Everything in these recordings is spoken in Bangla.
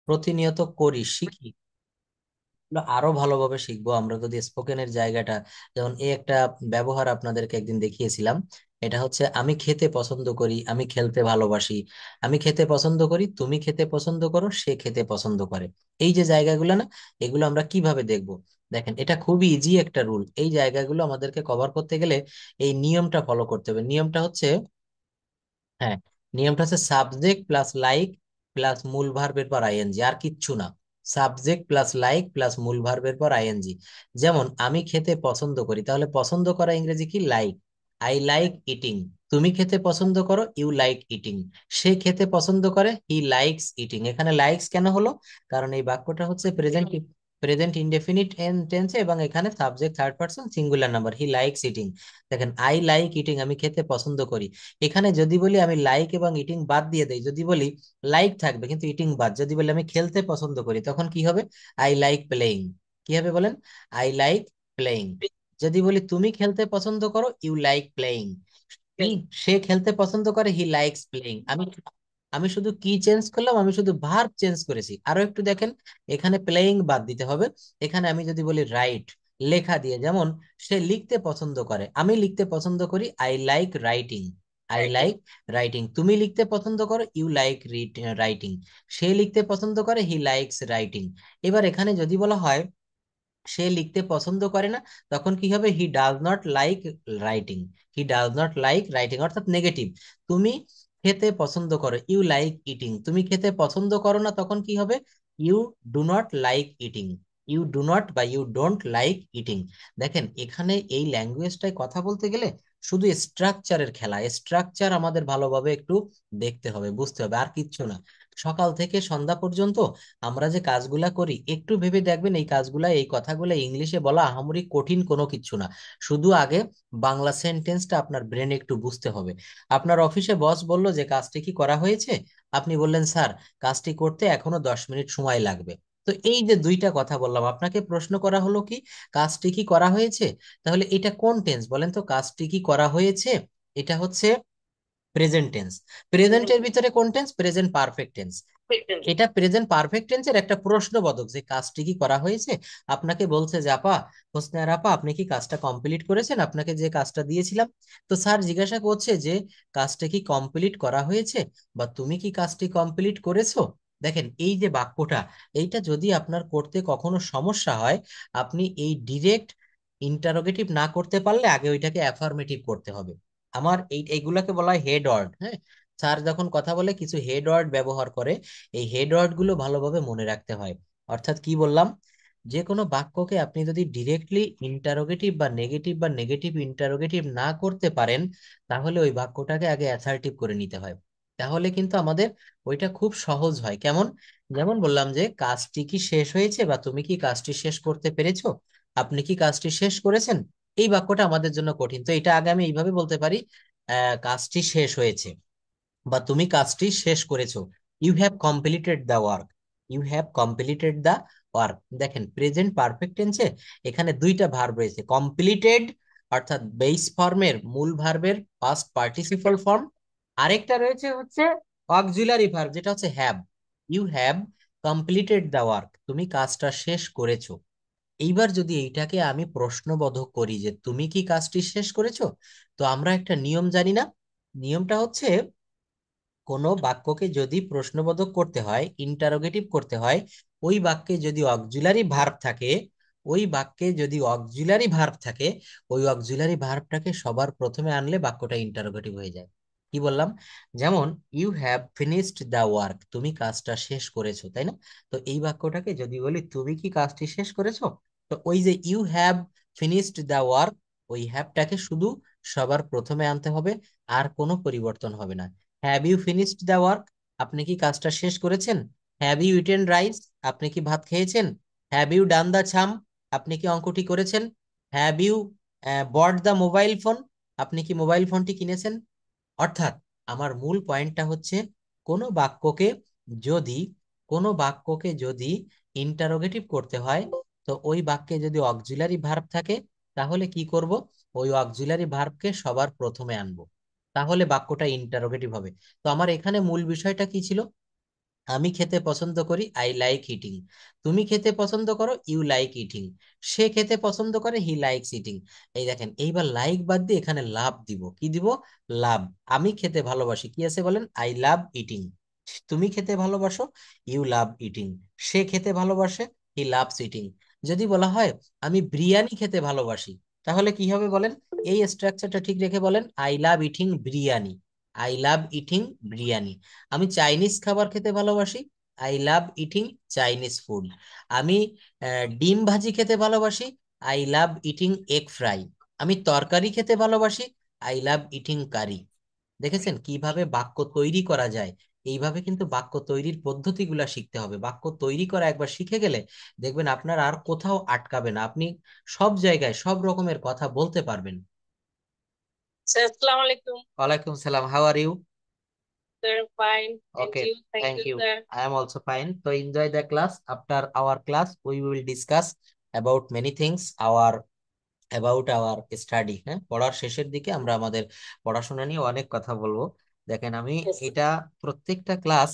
প্রতিনিয়ত করি, শিখি, এগুলো আরো ভালোভাবে শিখবো আমরা যদি স্পোকেনের জায়গাটা, যেমন এই একটা ব্যবহার আপনাদেরকে একদিন দেখিয়েছিলাম। এটা হচ্ছে আমি খেতে পছন্দ করি, আমি খেলতে ভালোবাসি, আমি খেতে পছন্দ করি, তুমি খেতে পছন্দ করো, সে খেতে পছন্দ করে। এই যে জায়গাগুলো না, এগুলো আমরা কিভাবে দেখবো? দেখেন, এটা খুবই ইজি একটা রুল। এই জায়গাগুলো আমাদেরকে কভার করতে গেলে এই নিয়মটা ফলো করতে হবে। নিয়মটা হচ্ছে, হ্যাঁ, নিয়মটা হচ্ছে সাবজেক্ট প্লাস লাইক প্লাস মূল ভার্বের পর আইএনজি, আর কিচ্ছু না। সাবজেক্ট প্লাস লাইক প্লাস মূল ভার্বের পর আইএনজি। যেমন আমি খেতে পছন্দ করি, তাহলে পছন্দ করা ইংরেজি কি? লাইক। I like eating. তুমি খেতে পছন্দ করো, ইউ লাইক ইটিং। সে খেতে পছন্দ করে, হি লাইকস ইটিং। এখানে লাইকস কেন হলো? কারণ এই বাক্যটা হচ্ছে প্রেজেন্ট ইনডেফিনিট টেন্সে, এবং এখানে subject third person singular number, he likes eating. দেখেন, আই লাইক ইটিং, আমি খেতে পছন্দ করি। এখানে যদি বলি আমি লাইক এবং ইটিং বাদ দিয়ে দেই, যদি বলি লাইক থাকবে কিন্তু ইটিং বাদ, যদি বলি আমি খেলতে পছন্দ করি, তখন কি হবে? I like playing. কি হবে বলেন? I like playing. যদি বলি তুমি খেলতে পছন্দ করো, ইউ লাইক প্লেইং। সে খেলতে পছন্দ করে, হি লাইকস প্লেইং। আমি আমি শুধু কি চেঞ্জ করলাম? আমি শুধু ভার্ব চেঞ্জ করেছি। আরো একটু দেখেন, এখানে প্লেইং বাদ দিতে হবে। এখানে আমি যদি বলি রাইট, লেখা দিয়ে, যেমন সে লিখতে পছন্দ করে, আমি লিখতে পছন্দ করি, I like writing. I like writing. তুমি লিখতে পছন্দ করো, ইউ লাইক রাইটিং। সে লিখতে পছন্দ করে, হি লাইকস রাইটিং। এবার এখানে যদি বলা হয় সে লিখতে পছন্দ করে না, তখন কি হবে? He does not like writing. He does not like writing, অর্থাৎ নেগেটিভ। তুমি খেতে পছন্দ করো, ইউ লাইক ইটিং। তুমি খেতে পছন্দ করো না, তখন কি হবে? You do not like eating. You do not বা ইউ ডোন্ট লাইক ইটিং। দেখেন, এখানে এই ল্যাঙ্গুয়েজটায় কথা বলতে গেলে শুধু স্ট্রাকচারের খেলা। স্ট্রাকচার আমাদের ভালোভাবে একটু দেখতে হবে, বুঝতে হবে, আর কিচ্ছু না। সকাল থেকে সন্ধ্যা পর্যন্ত আমরা যে কাজগুলা করি, একটু ভেবে দেখবেন এই কাজগুলা, এই কথাগুলা ইংলিশে বলা আহামরি কঠিন কোনো কিছু না। শুধু আগে বাংলা সেন্টেন্সটা আপনার ব্রেনে একটু বুঝতে হবে। আপনার অফিসে বস বলল যে কাজটি কি করা হয়েছে, আপনি বললেন স্যার কাজটি করতে এখনো 10 মিনিট সময় লাগবে। তো এই যে দুইটা কথা বললাম, আপনাকে প্রশ্ন করা হলো কি, কাজটি কি করা হয়েছে? তাহলে এটা কোন টেন্স বলেন তো? কাজটি কি করা হয়েছে, এটা হচ্ছে প্রেজেন্ট টেন্স। প্রেজেন্টের ভিতরে কোন টেন্স? Present perfect tense. এটা প্রেজেন্ট পারফেক্ট টেন্সের একটা প্রশ্নবোধক, যে কাজটি কি করা হয়েছে। আপনাকে বলছে যে আপা, হোসনার আপা, আপনি কি কাজটা কমপ্লিট করেছেন, আপনাকে যে কাজটা দিয়েছিলাম? তো স্যার জিজ্ঞাসা করছে যে কাজটা কি কমপ্লিট করা হয়েছে, বা তুমি কি কাজটি কমপ্লিট করেছো? দেখেন, এই যে বাক্যটা, এইটা যদি আপনার করতে কখনো সমস্যা হয়, আপনি এই ডিরেক্ট ইন্টারোগেটিভ না করতে পারলে আগে ওইটাকে অ্যাফার্মেটিভ করতে হবে। আমার এইগুলাকে বলা হয় হেড ওয়ার্ড। হ্যাঁ, স্যার যখন কথা বলে কিছু হেড ওয়ার্ড ব্যবহার করে, এই হেড ওয়ার্ড গুলো ভালোভাবে মনে রাখতে হয়। অর্থাৎ কি বললাম, যে কোনো বাক্যকে আপনি যদি ডিরেক্টলি ইন্টারোগেটিভ বা নেগেটিভ ইন্টারোগেটিভ না করতে পারেন, তাহলে ওই বাক্যটাকে আগে অ্যাসার্টিভ করে নিতে হয়। তাহলে কিন্তু আমাদের ওইটা খুব সহজ হয়। কেমন? যেমন বললাম যে কাজটি কি শেষ হয়েছে, বা তুমি কি কাজটি শেষ করতে পেরেছো, আপনি কি কাজটি শেষ করেছেন। এই বাক্যটা আমাদের জন্য কঠিন, তো এটা আগে আমি এইভাবে বলতে পারি, কাজটি শেষ হয়েছে, বা তুমি কাজটি শেষ করেছো। You have completed the work. You have completed the work. দেখেন, প্রেজেন্ট পারফেক্ট টেন্সে এখানে দুইটা ভার্ব রয়েছে, কমপ্লিটেড অর্থাৎ বেস ফর্মের মূল ভার্বের পাস্ট পার্টিসিপল ফর্ম, আরেকটা রয়েছে হচ্ছে অক্সিলারি ভার্ব, যেটা হচ্ছে have. You have completed the work, তুমি কাজটা শেষ করেছো। এইবার যদি এইটাকে আমি প্রশ্নবোধক করি যে তুমি কি কাজটি শেষ করেছো, তো আমরা একটা নিয়ম জানি না? নিয়মটা হচ্ছে, কোনো বাক্যকে যদি প্রশ্নবোধক করতে হয়, ইন্টারোগেটিভ করতে হয়, ওই বাক্যে যদি অক্সিলারি ভার্ব থাকে, ওই বাক্যে যদি অক্সিলারি ভার্ব থাকে, ওই অক্সিলারি ভার্বটাকে সবার প্রথমে আনলে বাক্যটা ইন্টারোগেটিভ হয়ে যায়। কি বললাম? যেমন you have finished the work, তুমি কাজটা শেষ করেছো, তাই না? তো এই বাক্যটাকে যদি বলি তুমি কি কাজটি শেষ করেছো, তো ওই যে you have finished the work, ওই হ্যাভটাকে শুধু সবার প্রথমে আনতে হবে, আর কোনো পরিবর্তন হবে না। Have you finished the work, আপনি কি কাজটা শেষ করেছেন? হ্যাভ ইউ ইটেন রাইস, আপনি কি ভাত খেয়েছেন? Have you done the sum, আপনি কি অঙ্কটি করেছেন? Have you bought the mobile phone, আপনি কি মোবাইল ফোনটি কিনেছেন? অর্থাৎ আমার মূল পয়েন্টটা হচ্ছে, কোনো বাক্যকে যদি কোনো বাক্যকে যদি ইন্টারোগেটিভ করতে হয়, তো ওই বাক্যে যদি অক্সিলারি ভার্ব থাকে, তাহলে কি করব? ওই অক্সিলারি ভার্বকে সবার প্রথমে আনবো, তাহলে বাক্যটা ইন্টারোগেটিভ হবে। তো আমার এখানে মূল বিষয়টা কি ছিল? আমি খেতে পছন্দ করি, আই লাইক ইটিং। তুমি খেতে পছন্দ করো, ইউ লাইক ইটিং। সে খেতে পছন্দ করে, হি লাইকস ইটিং। এই দেখেন, এইবার লাইক বাদ দিয়ে এখানে লাভ দিব। কি দিব? লাভ। আমি খেতে ভালোবাসি, কি আছে বলেন? I love eating. তুমি খেতে ভালোবাসো, ইউ লাভ ইটিং। সে খেতে ভালোবাসে, হি লাভস ইটিং। যদি বলা হয় আমি বিরিয়ানি খেতে ভালোবাসি, তাহলে কি হবে বলেন? এই স্ট্রাকচারটা ঠিক রেখে বলেন, I love eating biryani. I love eating biryani. আমি চাইনিজ খাবার খেতে ভালোবাসি, I love eating Chinese food. আমি ডিম ভাজি খেতে ভালোবাসি, I love eating egg fry. আমি তরকারি খেতে ভালোবাসি, আই লাভ ইটিং কারি। দেখেছেন কিভাবে বাক্য তৈরি করা যায়? এইভাবে কিন্তু বাক্য তৈরির পদ্ধতিগুলা শিখতে হবে। বাক্য তৈরি করা একবার শিখে গেলে দেখবেন আপনার আর কোথাও আটকাবে না, আপনি সব জায়গায় সব রকমের কথা বলতে পারবেন। স্যার আসসালামু আলাইকুম। ওয়ালাইকুম সালাম, how are you? Sir fine, thank Okay, you, thank thank you you. Sir. I am also fine. So enjoy the class. After our class, we will discuss about many things, about our study। হ্যাঁ, পড়ার শেষের দিকে আমরা আমাদের পড়াশোনা নিয়ে অনেক কথা বলবো। দেখেন, আমি এটা প্রত্যেকটা ক্লাস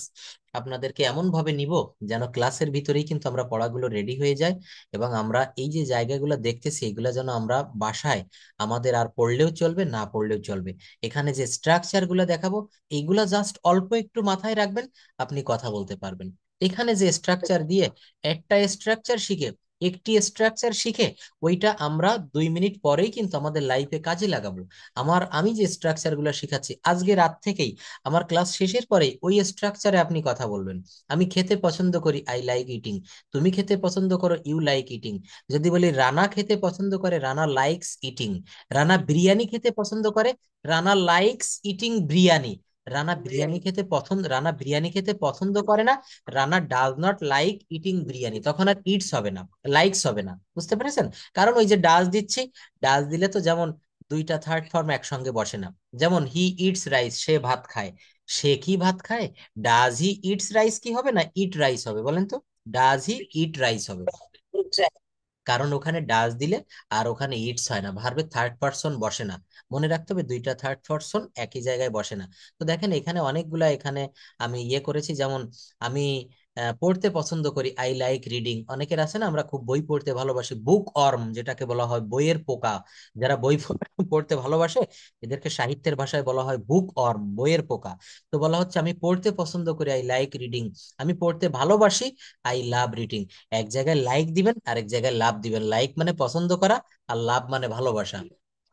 আপনাদেরকে এমন ভাবে নিব যেন ক্লাসের ভিতরেই কিন্তু আমরা পড়াগুলো রেডি হয়ে যায়, এবং আমরা এই যে জায়গাগুলো দেখতেছি এগুলো যেন আমরা বাসায় আমাদের আর পড়লেও চলবে, না পড়লেও চলবে। এখানে যে স্ট্রাকচার গুলো দেখাবো, এইগুলা জাস্ট অল্প একটু মাথায় রাখবেন, আপনি কথা বলতে পারবেন। এখানে যে স্ট্রাকচার দিয়ে একটা স্ট্রাকচার শিখে, একটি স্ট্রাকচার শিখে ওইটা আমরা 2 মিনিট পরেই কিন্তু আমাদের লাইফে কাজে লাগাবো। আমি যে স্ট্রাকচার গুলো শিখাচ্ছি আজকে রাত থেকেই, আমার ক্লাস শেষের পরে ওই স্ট্রাকচারে আপনি কথা বলবেন। আমি খেতে পছন্দ করি, আই লাইক ইটিং। তুমি খেতে পছন্দ করো, ইউ লাইক ইটিং। যদি বলি রানা খেতে পছন্দ করে, রানা লাইকস ইটিং। রানা বিরিয়ানি খেতে পছন্দ করে, রানা লাইকস ইটিং বিরিয়ানি। রানা বিরিয়ানি খেতে পছন্দ করে না, Rana does not like eating biryani. তখন আর ইটস হবে না, লাইকস হবে না। বুঝতে পেরেছেন? কারণ ওই যে ডাজ দিচ্ছি, ডাজ দিলে তো যেমন দুইটা থার্ড ফর্ম একসঙ্গে বসে না। যেমন হি ইটস রাইস, সে ভাত খায়। সে কি ভাত খায়? ডাজ হি ইটস রাইস কি হবে না ইট রাইস হবে বলেন তো? ডাজ হি ইট রাইস হবে। কারণ ওখানে ডাজ দিলে আর ওখানে ইটস হয় না, ভার্বের থার্ড পারসন বসে না। মনে রাখতে হবে দুইটা থার্ড পারসন একই জায়গায় বসে না। তো দেখেন এখানে অনেকগুলা এখানে আমি ইয়ে করেছি। যেমন আমি পড়তে পছন্দ করি, আই লাইক রিডিং। অনেকের আছে না, আমরা খুব বই পড়তে ভালোবাসি, বুক অর্ম যেটাকে বলা হয়, বইয়ের পোকা। যারা বই পড়তে ভালোবাসে এদেরকে সাহিত্যের ভাষায় বলা হয় বুক অর্ম, বইয়ের পোকা। তো বলা হচ্ছে আমি পড়তে পছন্দ করি, আই লাইক রিডিং। আমি পড়তে ভালোবাসি, আই লাভ রিডিং। এক জায়গায় লাইক দিবেন, আরেক জায়গায় লাভ দিবেন। লাইক মানে পছন্দ করা, আর লাভ মানে ভালোবাসা।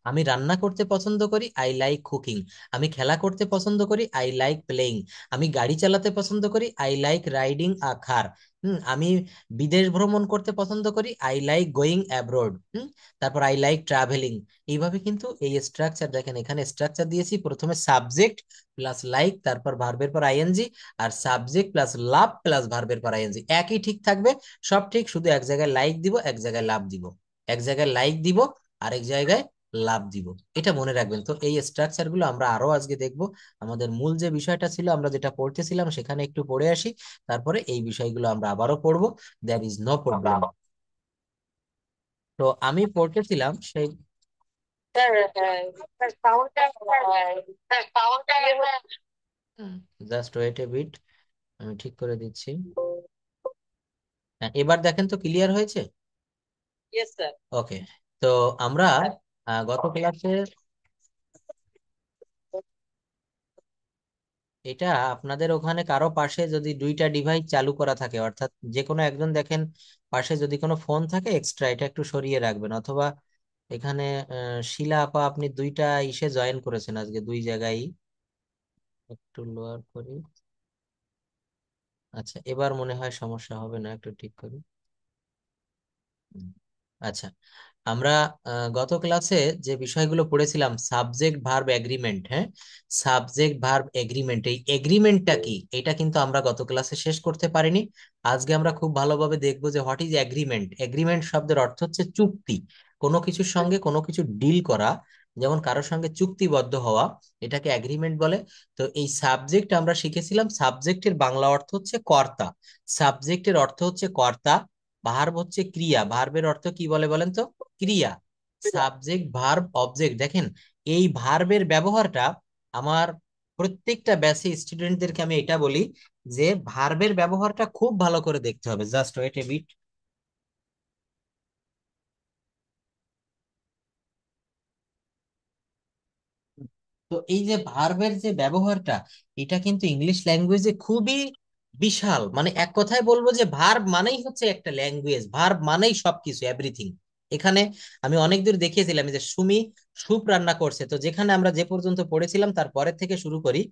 আমি রান্না করতে পছন্দ করি, আই লাইক কুকিং। আমি খেলা করতে পছন্দ করি, আই লাইক প্লেইং। আমি গাড়ি চালাতে পছন্দ করি, আই লাইক রাইডিং আ কার। আমি বিদেশ ভ্রমণ করতে পছন্দ করি, আই লাইক গোয়িং অ্যাব্রোড। তারপর আই লাইক ট্রাভেলিং। এইভাবে কিন্তু এই স্ট্রাকচার দেখেন, এখানে স্ট্রাকচার দিয়েছি, প্রথমে সাবজেক্ট প্লাস লাইক, তারপর ভার্বের পর আইএনজি, আর সাবজেক্ট প্লাস লাভ প্লাস ভার্বের পর আইএনজি। একই ঠিক থাকবে, সব ঠিক, শুধু এক জায়গায় লাইক দিব, এক জায়গায় লাভ দিব। এক জায়গায় লাইক দিব, আরেক জায়গায় লাভ দিব। এটা মনে রাখবেন। তো এই স্ট্রাকচার গুলো আমরা আরো আজকে দেখবো। আমাদের মূল যে বিষয়টা ছিল, আমরা যেটা পড়তেছিলাম সেখানে একটু পড়ে আসি, তারপরে এই বিষয়গুলো আমরা আবারও পড়বো। There is no problem. তো আমি পড়তেছিলাম সেই, স্যার স্যার সাউন্ডটা স্যার সাউন্ডটা জাস্ট ওয়েট এ বিট, আমি ঠিক করে দিচ্ছি। হ্যাঁ, এবার দেখেন তো ক্লিয়ার হয়েছে? Yes sir. ওকে। তো আমরা গত ক্লাসে এটা, আপনাদের ওখানে কারো পাশে যদি দুইটা ডিভাইস চালু করা থাকে, অর্থাৎ যে কোনো একজন দেখেন পাশে যদি কোনো ফোন থাকে এক্সট্রা, এটা একটু সরিয়ে রাখবেন। অথবা এখানে শিলা আপা, আপনি দুইটা ইসে জয়েন করেছেন আজকে দুই জায়গায়। একটু লোয়ার করি। আচ্ছা, এবার মনে হয় সমস্যা হবে না, একটু ঠিক করি। হুম। আচ্ছা, আমরা গত ক্লাসে যে বিষয়গুলো পড়েছিলাম, সাবজেক্ট ভার্ব এগ্রিমেন্ট। হ্যাঁ, সাবজেক্ট ভার্ব এগ্রিমেন্ট, এই এগ্রিমেন্টটা কি এটা কিন্তু আমরা গত ক্লাসে শেষ করতে পারিনি। আজকে আমরা খুব ভালোভাবে দেখবো যে হোয়াট ইজ এগ্রিমেন্ট। এগ্রিমেন্ট শব্দের অর্থ হচ্ছে চুক্তি, কোনো কিছুর সঙ্গে কোনো কিছু ডিল করা। যেমন কারোর সঙ্গে চুক্তিবদ্ধ হওয়া, এটাকে এগ্রিমেন্ট বলে। তো এই সাবজেক্ট আমরা শিখেছিলাম, সাবজেক্টের বাংলা অর্থ হচ্ছে কর্তা। সাবজেক্টের অর্থ হচ্ছে কর্তা। ভার্ব হচ্ছে ক্রিয়া, ভার্বের অর্থ কি বলে বলেন তো? ক্রিয়া। সাবজেক্ট ভার্ব অবজেক্ট, দেখেন এই ভার্বের ব্যবহারটা আমার প্রত্যেকটা ব্যাচে স্টুডেন্টদেরকে আমি এটা বলি যে ভার্বের ব্যবহারটা খুব ভালো করে দেখতে হবে। Just wait a bit. তো এই যে ভার্বের যে ব্যবহারটা, এটা কিন্তু ইংলিশ ল্যাঙ্গুয়েজে খুবই বিশাল। মানে এক কথায় বলবো যে ভার্ব মানেই হচ্ছে একটা ল্যাঙ্গুয়েজ, ভার্ব মানেই সবকিছু, এভরিথিং। এখানে আমি অনেক দূর দেখিয়েছিলাম যে সুমি স্যুপ রান্না করছে, তো যেখানে আমরা যে পর্যন্ত পড়েছিলাম তারপরের থেকে শুরু করি।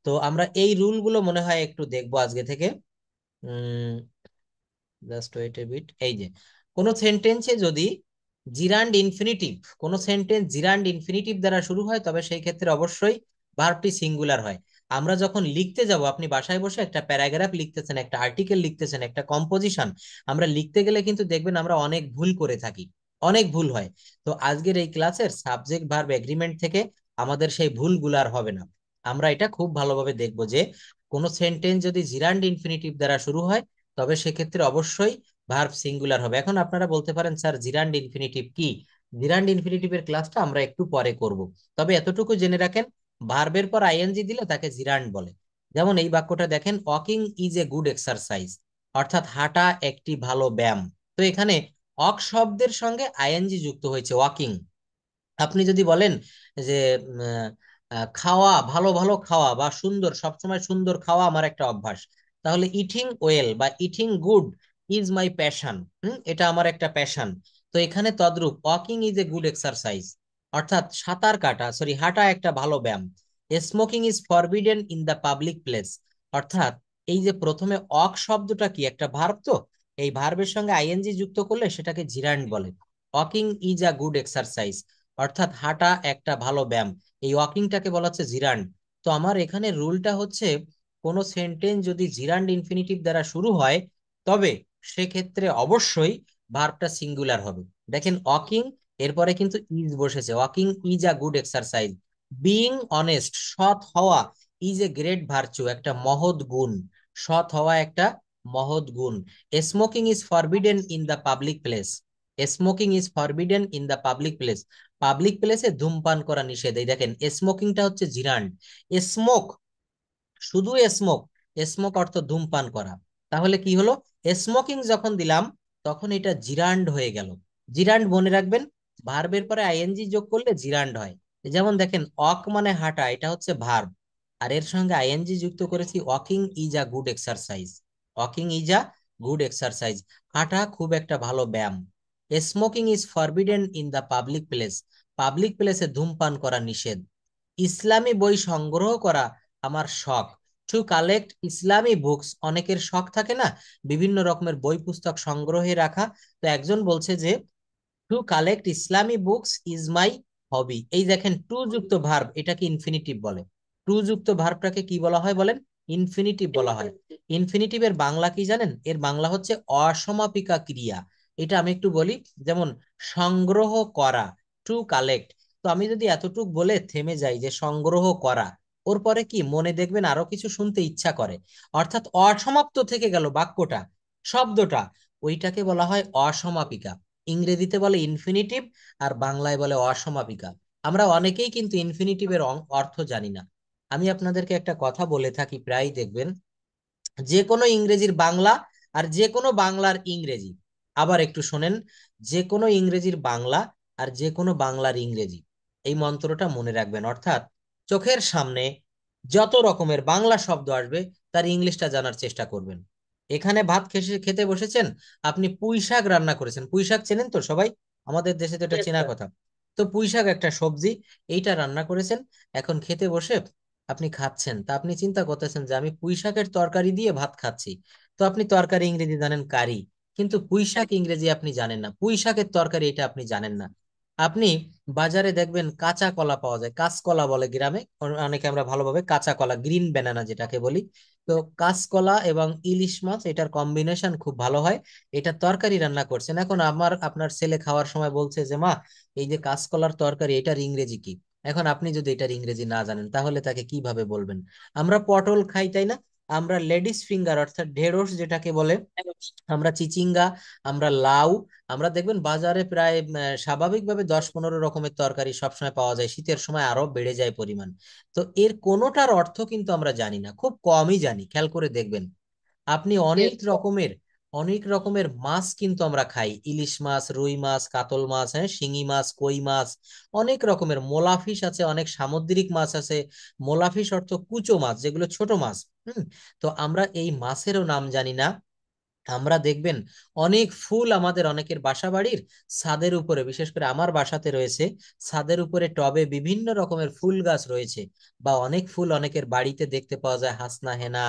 তো আমরা এই রুল গুলো মনে হয় একটু দেখবো আজকে থেকে। উম জাস্ট ওয়েট এ বিট। এই যে কোন সেন্টেন্সে যদি জিরান্ড ইনফিনিটিভ, কোন সেন্টেন্স জিরান্ড ইনফিনিটিভ দ্বারা শুরু হয়, তবে সেই ক্ষেত্রে অবশ্যই ভার্বটি সিঙ্গুলার হয়। আমরা যখন লিখতে যাব, আপনি বাসায় বসে একটা প্যারাগ্রাফ লিখতেছেন, একটা আর্টিকেল লিখতেছেন, একটা কম্পোজিশন, আমরা লিখতে গেলে কিন্তু দেখবেন আমরা অনেক ভুল করে থাকি, অনেক ভুল হয়। তো আজকের এই ক্লাসের সাবজেক্ট ভার্ব এগ্রিমেন্ট থেকে আমাদের সেই ভুলগুলো আর হবে না। আমরা এটা খুব ভালোভাবে দেখবো যে কোন সেন্টেন্স যদি জিরান্ড ইনফিনিটিভ দ্বারা শুরু হয়, তবে সেক্ষেত্রে অবশ্যই ভার্ব সিঙ্গুলার হবে। এখন আপনারা বলতে পারেন স্যার জিরান্ড ইনফিনিটিভ কি? জিরান্ড ইনফিনিটিভের ক্লাসটা আমরা একটু পরে করব। তবে এতটুকু জেনে রাখেন, ভার্বের পর আইএনজি দিলে তাকে জিরান্ড বলে। যেমন এই বাক্যটা দেখেন, walking is a good exercise, অর্থাৎ হাঁটা একটি ভালো ব্যায়াম। তো এখানে অক শব্দের সঙ্গে আইএনজি যুক্ত হয়েছে, ওয়াকিং। আপনি যদি বলেন যে উম, খাওয়া, ভালো ভালো খাওয়া বা সুন্দর, সবসময় সুন্দর খাওয়া আমার একটা অভ্যাস, তাহলে ইটিং ওয়েল বা eating good is my passion, এটা আমার একটা প্যাশন। তো এখানে তদ্রূপ walking is a good exercise, অর্থাৎ সাঁতার কাটা, সরি হাঁটা একটা ভালো ব্যায়াম। Smoking is forbidden in the public place, অর্থাৎ এই যে প্রথমে অক শব্দটা কি, একটা ভার্ব, তো এই ভার্বের সঙ্গে আইএনজি যুক্ত করলে সেটাকে জিরান্ড বলে। Walking is a good exercise, অর্থাৎ হাঁটা একটা ভালো ব্যায়াম, এই ওয়াকিংটাকে বলা হচ্ছে জিরান্ড। তো আমার এখানে রুলটা হচ্ছে, কোন সেন্টেন্স যদি জিরান্ড ইনফিনিটিভ দ্বারা শুরু হয়, তবে সেক্ষেত্রে অবশ্যই ভার্বটা সিঙ্গুলার হবে। দেখেন ওয়াকিং, এরপরে কিন্তু ইজ বসেছে, walking is a good exercise. Being honest, সৎ হওয়া, ইজ এ গ্রেট ভার্চু, একটা মহৎ গুণ। সৎ হওয়া একটা মহৎ গুণ। Smoking is forbidden in the public place, smoking is forbidden in the public place, public প্লেসে ধূমপান করা নিষেধ। এই দেখেন স্মোকিংটা হচ্ছে জিরান্ড। স্মোক, শুধু স্মোক, স্মোক অর্থ ধূমপান করা। তাহলে কি হলো, স্মোকিং যখন দিলাম তখন এটা জিরান্ড হয়ে গেল। জিরান্ড মনে রাখবেন, ভার্বের পরে আইএনজি যোগ করলে জিরান্ড হয়। যেমন দেখেন অক মানে হাঁটা, এটা হচ্ছে ভার্ব, আর এর সঙ্গে আইএনজি যুক্ত করেছি, walking is a good exercise, walking is a good exercise, হাঁটা খুব একটা ভালো ব্যায়াম। Smoking is forbidden in the public place, public প্লেসে ধূমপান করা নিষেধ। ইসলামী বই সংগ্রহ করা আমার শখ, টু কালেক্ট ইসলামী বুকস, অনেকের শখ থাকে না বিভিন্ন রকমের বই পুস্তক সংগ্রহে রাখা। তো একজন বলছে যে টু কালেক্ট ইসলামী বুকস ইজ মাই হবি। এই দেখেন টু যুক্ত ভার্ব, এটাকে ইনফিনিটিভ বলে। টু যুক্ত ভার্বটাকে কি বলা হয় বলেন? ইনফিনিটিভ বলা হয়। ইনফিনিটিভের বাংলা কি জানেন? এর বাংলা হচ্ছে অসমাপিকা ক্রিয়া। এটা আমি একটু বলি, যেমন সংগ্রহ করা, টু কালেক্ট। তো আমি যদি এতটুক বলে থেমে যাই যে সংগ্রহ করা, ওর পরে কি মনে দেখবেন আরো কিছু শুনতে ইচ্ছা করে, অর্থাৎ অসমাপ্ত থেকে গেল বাক্যটা, শব্দটা, ওইটাকে বলা হয় অসমাপিকা। ইংরেজিতে বলে ইনফিনিটিভ, আর বাংলায় বলে অসমাপিকা। আমরা অনেকেই কিন্তু ইনফিনিটিভের অর্থ জানি না। আমি আপনাদেরকে একটা কথা বলে থাকি, প্রায় দেখবেন যে কোনো ইংরেজির বাংলা আর যে কোনো বাংলার ইংরেজি, আবার একটু শোনেন, যে কোনো ইংরেজির বাংলা আর যে কোনো বাংলার ইংরেজি, এই মন্ত্রটা মনে রাখবেন। অর্থাৎ চোখের সামনে যত রকমের বাংলা শব্দ আসবে, তার ইংলিশটা জানার চেষ্টা করবেন। এখানে ভাত খেতে বসেছেন, আপনি পুঁই শাক রান্না করেছেন, পুঁই শাক চেনেন তো সবাই, আমাদের দেশে তো এটা Yes, চেনার sir. কথা। তো পুঁই শাক একটা সবজি, এইটা রান্না করেছেন, এখন খেতে বসে আপনি খাচ্ছেন, তা আপনি চিন্তা করতেছেন যে আমি পুঁই শাকের তরকারি দিয়ে ভাত খাচ্ছি। তো আপনি তরকারি ইংরেজি জানেন কারি, কিন্তু পুঁই শাক ইংরেজি আপনি জানেন না, পুঁই শাকের তরকারি এটা আপনি জানেন না। আপনি বাজারে দেখবেন কাঁচা কলা পাওয়া যায়, কাঁচকলা বলে গ্রামে, অনেকে আমরা ভালোভাবে কাঁচা কলা, গ্রিন ব্যানানা যেটাকে বলি। তো কাঁচকলা এবং ইলিশ মাছ, এটার কম্বিনেশন খুব ভালো হয়, এটা তরকারি রান্না করছেন। এখন আপনার ছেলে খাওয়ার সময় বলছে যে মা, এই যে কাঁচকলার তরকারি, এটার ইংরেজি কি? এখন আপনি যদি এটার ইংরেজি না জানেন, তাহলে তাকে কিভাবে বলবেন? আমরা পটল খাই, তাই না? আমরা লেডিস ফিঙ্গার অর্থাৎ ঢেঁড়স যেটাকে বলে, আমরা চিচিঙ্গা, আমরা লাউ, আমরা দেখবেন বাজারে প্রায় স্বাভাবিকভাবে 10-15 রকমের তরকারি সবসময় পাওয়া যায়, শীতের সময় আরো বেড়ে যায় পরিমাণ। তো এর কোনোটার অর্থ কিন্তু আমরা জানি না, খুব কমই জানি, খেয়াল করে দেখবেন। আপনি অনেক Yes. রকমের, অনেক রকমের মাছ কিন্তু আমরা খাই, ইলিশ মাছ, রুই মাছ, কাতল মাছ, হ্যাঁ, শিঙি মাছ, কই মাছ, অনেক রকমের মোলাফিস আছে, অনেক সামুদ্রিক মাছ আছে। মোলাফিস অর্থ কুচো মাছ, যেগুলো ছোট মাছ। হুম। তো আমরা এই মাছেরও নাম জানি না। আমরা দেখবেন অনেক ফুল আমাদের অনেকের বাসা বাড়ির ছাদের উপরে, বিশেষ করে আমার বাসাতে রয়েছে, ছাদের উপরে টবে বিভিন্ন রকমের ফুল গাছ রয়েছে, বা অনেক ফুল অনেকের বাড়িতে দেখতে পাওয়া যায়, হাসনা হেনা,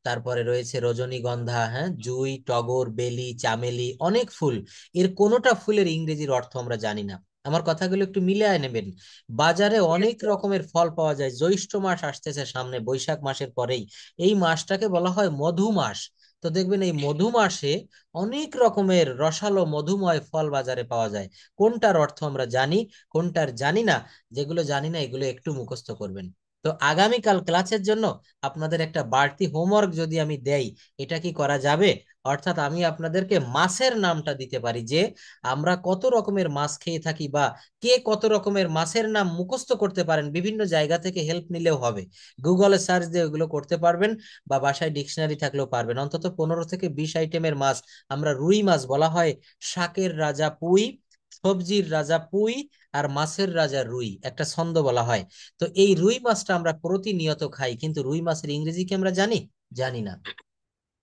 তারপরে রয়েছে রজনীগন্ধা, হ্যাঁ, জুঁই, টগর, বেলি, চামেলি, অনেক ফুল। এর কোনোটা ফুলের ইংরেজির অর্থ আমরা জানি না। আমার কথাগুলো একটু মিলিয়ে নেবেন। বাজারে Yes, অনেক রকমের ফল পাওয়া যায়, জ্যৈষ্ঠ মাস আসতেছে সামনে, বৈশাখ মাসের পরেই এই মাসটাকে বলা হয় মধু মাস। তো দেখবেন এই মধু মাসে অনেক রকমের রসালো মধুময় ফল বাজারে পাওয়া যায়। কোনটার অর্থ আমরা জানি, কোনটার জানি না। যেগুলো জানি না এগুলো একটু মুখস্থ করবেন। তো আগামীকাল ক্লাসের জন্য আপনাদের একটা বাড়তি হোমওয়ার্ক যদি আমি দেই, এটা কি করা যাবে? অর্থাৎ আমি আপনাদেরকে মাছের নামটা দিতে পারি, যে আমরা কত রকমের মাছ খেয়ে থাকি, বা কে কত রকমের মাছের নাম মুখস্থ করতে পারেন, বিভিন্ন জায়গা থেকে হেল্প নিলেও হবে। গুগলে সার্চ দিয়ে ওগুলো করতে পারবেন, বা বাসায় ডিকশনারি থাকলেও পারবেন। অন্তত 15 থেকে 20 আইটেমের মাছ। আমরা রুই মাছ বলা হয় শাকের রাজা পুই, সবজির রাজা পুই, আর মাছের রাজা রুই, একটা ছন্দ বলা হয়। তো এই রুই মাছটা আমরা প্রতিনিয়ত খাই, কিন্তু রুই মাছের ইংরেজি কি আমরা জানি? জানি না।